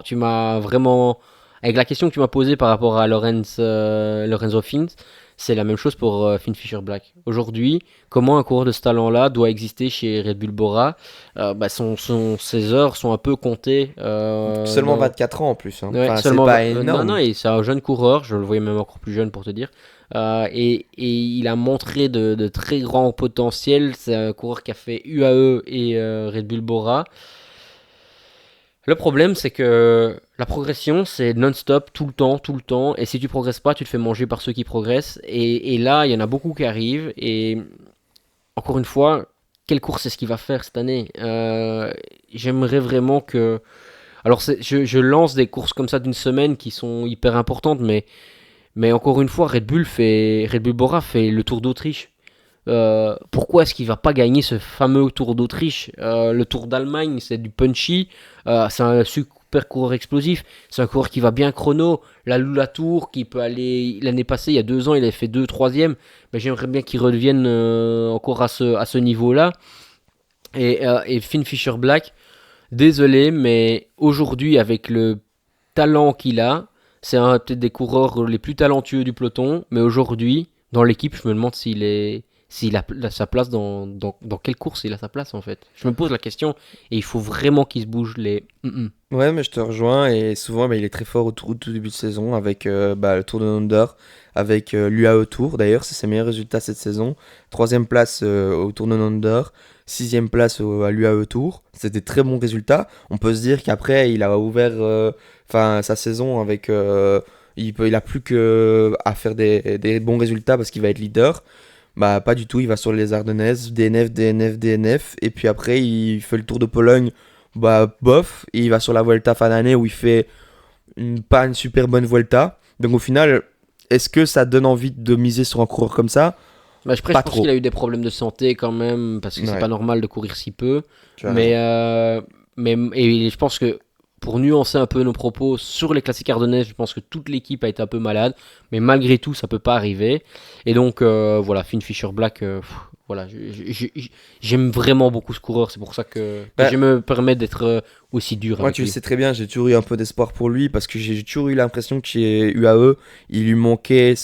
tu m'as vraiment. Avec la question que tu m'as posée par rapport à Lorenzo Finn, c'est la même chose pour Finn Fisher Black. Aujourd'hui, comment un coureur de ce talent-là doit exister chez Red Bull Bora? Ses heures sont un peu comptées.
Seulement 24 ans en plus, hein.
Ouais,
Enfin, c'est
seulement
pas
non,
énorme.
non, et c'est un jeune coureur, je le voyais même encore plus jeune pour te dire. Et il a montré de très grands potentiels. C'est un coureur qui a fait UAE et Red Bull Bora. Le problème, c'est que la progression, c'est non-stop, tout le temps, tout le temps. Et si tu progresses pas, tu te fais manger par ceux qui progressent. Et là, il y en a beaucoup qui arrivent. Et encore une fois, quelle course est-ce qu'il va faire cette année? J'aimerais vraiment que. Alors, je lance des courses comme ça d'une semaine qui sont hyper importantes, mais encore une fois, Red Bull Bora fait le Tour d'Autriche. Pourquoi est-ce qu'il va pas gagner ce fameux Tour d'Autriche? Le Tour d'Allemagne, c'est du punchy. C'est un super coureur explosif. C'est un coureur qui va bien chrono. La Lula Tour, qui peut aller. L'année passée, il y a 2 ans, il a fait 2 troisième. Mais j'aimerais bien qu'il revienne encore à ce niveau-là. Et Finn Fisher Black, désolé, mais aujourd'hui, avec le talent qu'il a, c'est peut-être des coureurs les plus talentueux du peloton. Mais aujourd'hui, dans l'équipe, je me demande s'il a sa place dans quelle course il a sa place en fait. Je me pose la question et il faut vraiment qu'il se bouge les.
Ouais, mais je te rejoins et souvent bah, il est très fort au tout début de saison avec le Tour de Under, avec l'UAE Tour d'ailleurs, c'est ses meilleurs résultats cette saison. Troisième place au Tour de Under, sixième place à l'UAE Tour, c'est des très bons résultats. On peut se dire qu'après il a ouvert sa saison avec... il a plus que à faire des bons résultats parce qu'il va être leader. Bah pas du tout, il va sur les Ardennaises, DNF, DNF, DNF, et puis après il fait le Tour de Pologne, bah bof, et il va sur la Vuelta fin d'année où il fait pas une super bonne Vuelta. Donc au final, est-ce que ça donne envie de miser sur un coureur comme ça?
Je
Pas
pense qu'il
trop.
a eu des problèmes de santé quand même parce que c'est
Ouais,
pas normal de courir si peu.
tu as
Mais,
raison.
et je pense que pour nuancer un peu nos propos sur les classiques ardennaises, je pense que toute l'équipe a été un peu malade, mais malgré tout, ça peut pas arriver. Et donc voilà, Finn Fisher Black, voilà, j'aime vraiment beaucoup ce coureur, c'est pour ça que
Bah,
je me permets d'être aussi dur
moi
avec
tu le
lui.
sais très bien, j'ai toujours eu un peu d'espoir pour lui parce que j'ai toujours eu l'impression que chez UAE, il lui manquait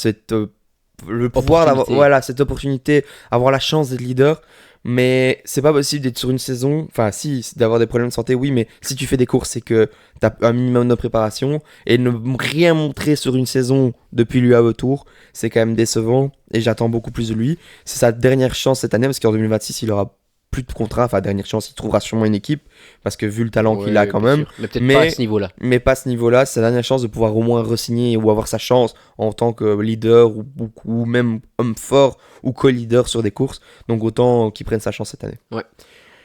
le pouvoir d'avoir
Opportunité.
voilà, cette opportunité, avoir la chance d'être leader. Mais c'est pas possible d'être sur une saison, enfin si, d'avoir des problèmes de santé, oui, mais si tu fais des courses, c'est que t'as un minimum de préparation et ne rien montrer sur une saison depuis l'UAE Tour, c'est quand même décevant et j'attends beaucoup plus de lui. C'est sa dernière chance cette année parce qu'en 2026, il aura plus de contrat, enfin dernière chance, il trouvera sûrement une équipe parce que vu le talent qu'il a
Ouais,
quand
bien
même,
sûr. Mais peut-être pas à
mais
ce niveau-là.
pas à ce niveau-là, c'est sa dernière chance de pouvoir au moins re-signer ou avoir sa chance en tant que leader ou même homme fort ou co-leader sur des courses. Donc autant qu'ils prennent sa chance cette année.
Ouais.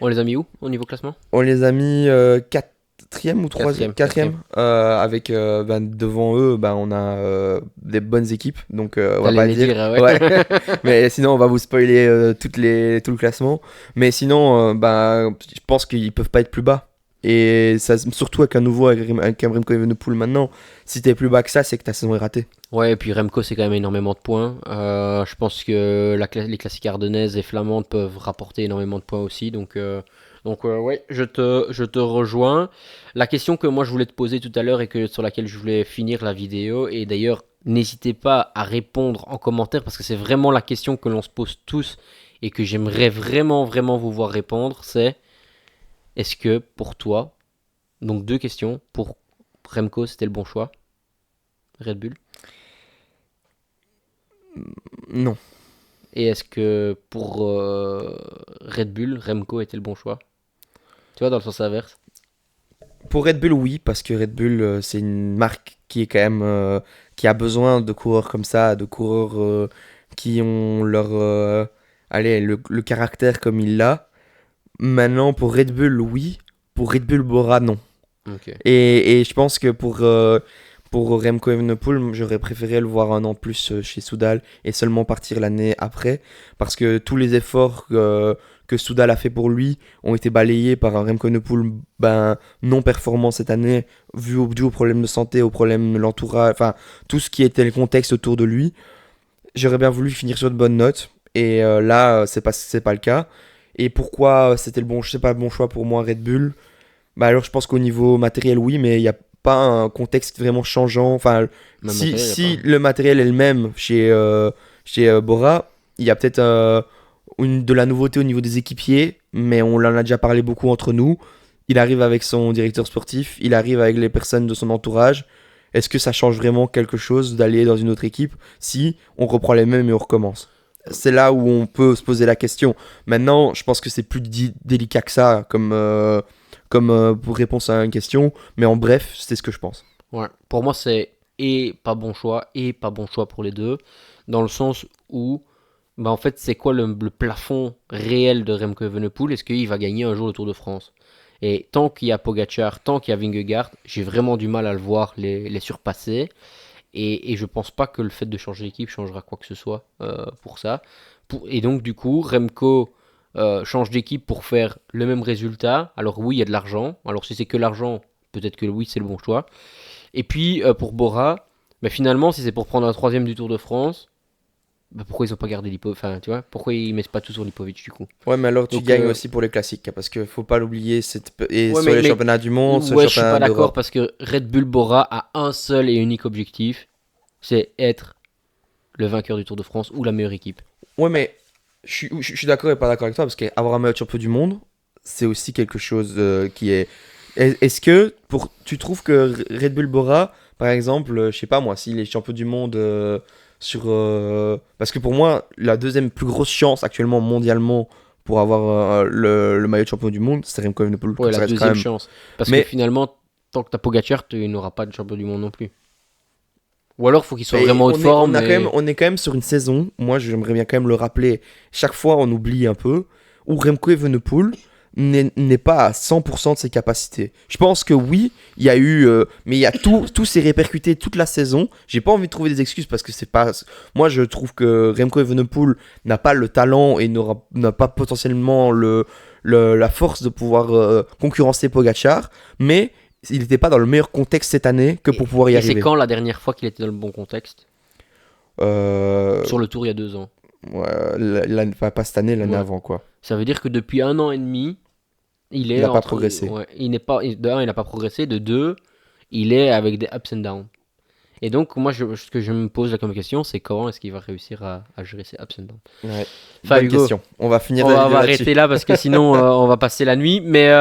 On les a mis où au niveau classement?
On les a mis quatrième ou troisième?
Quatrième.
Quatrième. Avec devant eux, on a des bonnes équipes. Donc on va
T'allais
pas
les
dire.
dire, ah
Ouais.
ouais.
Mais sinon, on va vous spoiler tout le classement. Mais sinon, je pense qu'ils peuvent pas être plus bas. Et ça, surtout avec un nouveau, avec un Remco Evenepoel maintenant, si t'es plus bas que ça, c'est que ta saison est ratée.
Ouais, et puis Remco, c'est quand même énormément de points. Je pense que les classiques ardennaises et flamandes peuvent rapporter énormément de points aussi. Donc ouais, je te rejoins. La question que moi je voulais te poser tout à l'heure et sur laquelle je voulais finir la vidéo, et d'ailleurs, n'hésitez pas à répondre en commentaire parce que c'est vraiment la question que l'on se pose tous et que j'aimerais vraiment, vraiment vous voir répondre, c'est est-ce que pour toi, donc deux questions, pour Remco, c'était le bon choix, Red Bull?
Non.
Et est-ce que pour Red Bull, Remco était le bon choix? Tu vois, dans le sens inverse.
Pour Red Bull, oui, parce que Red Bull, c'est une marque qui est quand même qui a besoin de coureurs comme ça, de coureurs qui ont allez, le caractère comme il l'a. Maintenant, pour Red Bull, oui. Pour Red Bull Bora, non.
Ok.
Et je pense que pour Remco Evenepoel, j'aurais préféré le voir un an plus chez Soudal et seulement partir l'année après, parce que tous les efforts que Soudal a fait pour lui ont été balayés par un Remco Evenepoel non performant cette année, dû aux problèmes de santé, aux problèmes de l'entourage, enfin tout ce qui était le contexte autour de lui. J'aurais bien voulu finir sur de bonnes notes, et là, c'est pas le cas. Et pourquoi c'était c'est pas le bon choix pour moi, Red Bull? Alors je pense qu'au niveau matériel, oui, mais il n'y a pas un contexte vraiment changeant. Enfin,
Même
si le matériel est le même chez Bora, il y a peut-être de la nouveauté au niveau des équipiers, mais on en a déjà parlé beaucoup entre nous. Il arrive avec son directeur sportif, il arrive avec les personnes de son entourage. Est-ce que ça change vraiment quelque chose d'aller dans une autre équipe si on reprend les mêmes et on recommence? C'est là où on peut se poser la question. Maintenant, je pense que c'est plus délicat que ça comme pour réponse à une question. Mais en bref, c'est ce que je pense.
Ouais. Pour moi, c'est pas bon choix et pas bon choix pour les deux. Dans le sens où, en fait, c'est quoi le plafond réel de Remco Evenepoel? Est-ce qu'il va gagner un jour le Tour de France? Et tant qu'il y a Pogacar, tant qu'il y a Vingegaard, j'ai vraiment du mal à le voir les surpasser. Et je pense pas que le fait de changer d'équipe changera quoi que ce soit pour ça. Et donc, du coup, Remco change d'équipe pour faire le même résultat. Alors, oui, il y a de l'argent. Alors, si c'est que l'argent, peut-être que oui, c'est le bon choix. Et puis, pour Bora, finalement, si c'est pour prendre un troisième du Tour de France, pourquoi ils ont pas gardé Lipovic? Enfin, tu vois, pourquoi ils mettent pas tout sur Lipovic du coup?
Ouais, mais alors tu
Donc,
gagnes aussi pour les classiques, parce que faut pas l'oublier. Et
ouais,
sur les championnats du monde, sur les
ouais, je suis pas
championnats
d'accord
d'Europe.
parce que Red Bull Bora a un seul et unique objectif, c'est être le vainqueur du Tour de France ou la meilleure équipe.
Ouais, mais je suis d'accord et pas d'accord avec toi, parce qu'avoir un meilleur champion du monde, c'est aussi quelque chose qui est. Est-ce que tu trouves que Red Bull Bora, par exemple, je sais pas moi, s'il est champion du monde parce que pour moi, la deuxième plus grosse chance actuellement mondialement pour avoir le maillot de champion du monde, c'est Remco Evenepoel.
Ouais,
Ça
la
reste quand
deuxième
même.
chance. Parce
Mais
que finalement, tant que t'as Pogacar, tu n'auras pas de champion du monde non plus. Ou alors, faut qu'il soit
mais
vraiment haute forme.
on est quand même sur une saison, moi j'aimerais bien quand même le rappeler, chaque fois on oublie un peu, où Remco Evenepoel n'est pas à 100% de ses capacités. Je pense que oui, il y a eu, mais il y a tout s'est répercuté toute la saison. J'ai pas envie de trouver des excuses parce que c'est pas. Moi, je trouve que Remco Evenepoel n'a pas le talent et n'a pas potentiellement la force de pouvoir concurrencer Pogacar, mais il n'était pas dans le meilleur contexte cette année que pour pouvoir y
Et
arriver.
c'est quand la dernière fois qu'il était dans le bon contexte?
Euh,
Sur le Tour il y a 2 ans.
ouais, pas cette année, l'année
Ouais.
avant quoi.
Ça veut dire que depuis 1 an et demi, il est
Il n'a pas
entre-
progressé.
Ouais, il n'est pas. De un, il n'a pas progressé. De deux, il est avec des ups and downs. Et donc, moi, ce que je me pose là comme question, c'est comment est-ce qu'il va réussir à gérer ces ups and downs.
Ouais.
Enfin,
Bonne
Hugo,
question. On va finir
on
la
va
vidéo là-dessus.
arrêter là parce que sinon, on va passer la nuit. Mais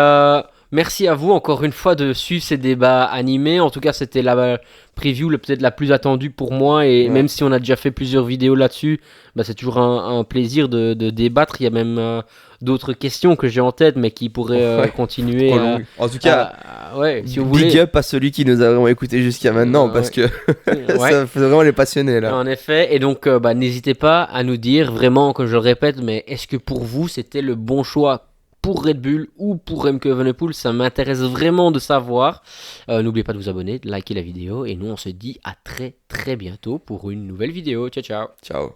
merci à vous encore une fois de suivre ces débats animés. En tout cas, c'était la preview peut-être la plus attendue pour moi. Et
Ouais.
même si on a déjà fait plusieurs vidéos là-dessus, c'est toujours un plaisir de débattre. Il y a même d'autres questions que j'ai en tête, mais qui pourraient
Ouais.
continuer.
Trop longue. En tout cas,
Ouais, si vous
big
voulez.
up à celui qui nous a vraiment écouté jusqu'à maintenant parce que
Ouais.
ça fait vraiment les passionnés là.
En effet, et donc n'hésitez pas à nous dire vraiment, comme je le répète, mais est-ce que pour vous c'était le bon choix pour Red Bull ou pour Remco Evenepoel? Ça m'intéresse vraiment de savoir. N'oubliez pas de vous abonner, de liker la vidéo, et nous on se dit à très très bientôt pour une nouvelle vidéo. Ciao ciao.
Ciao.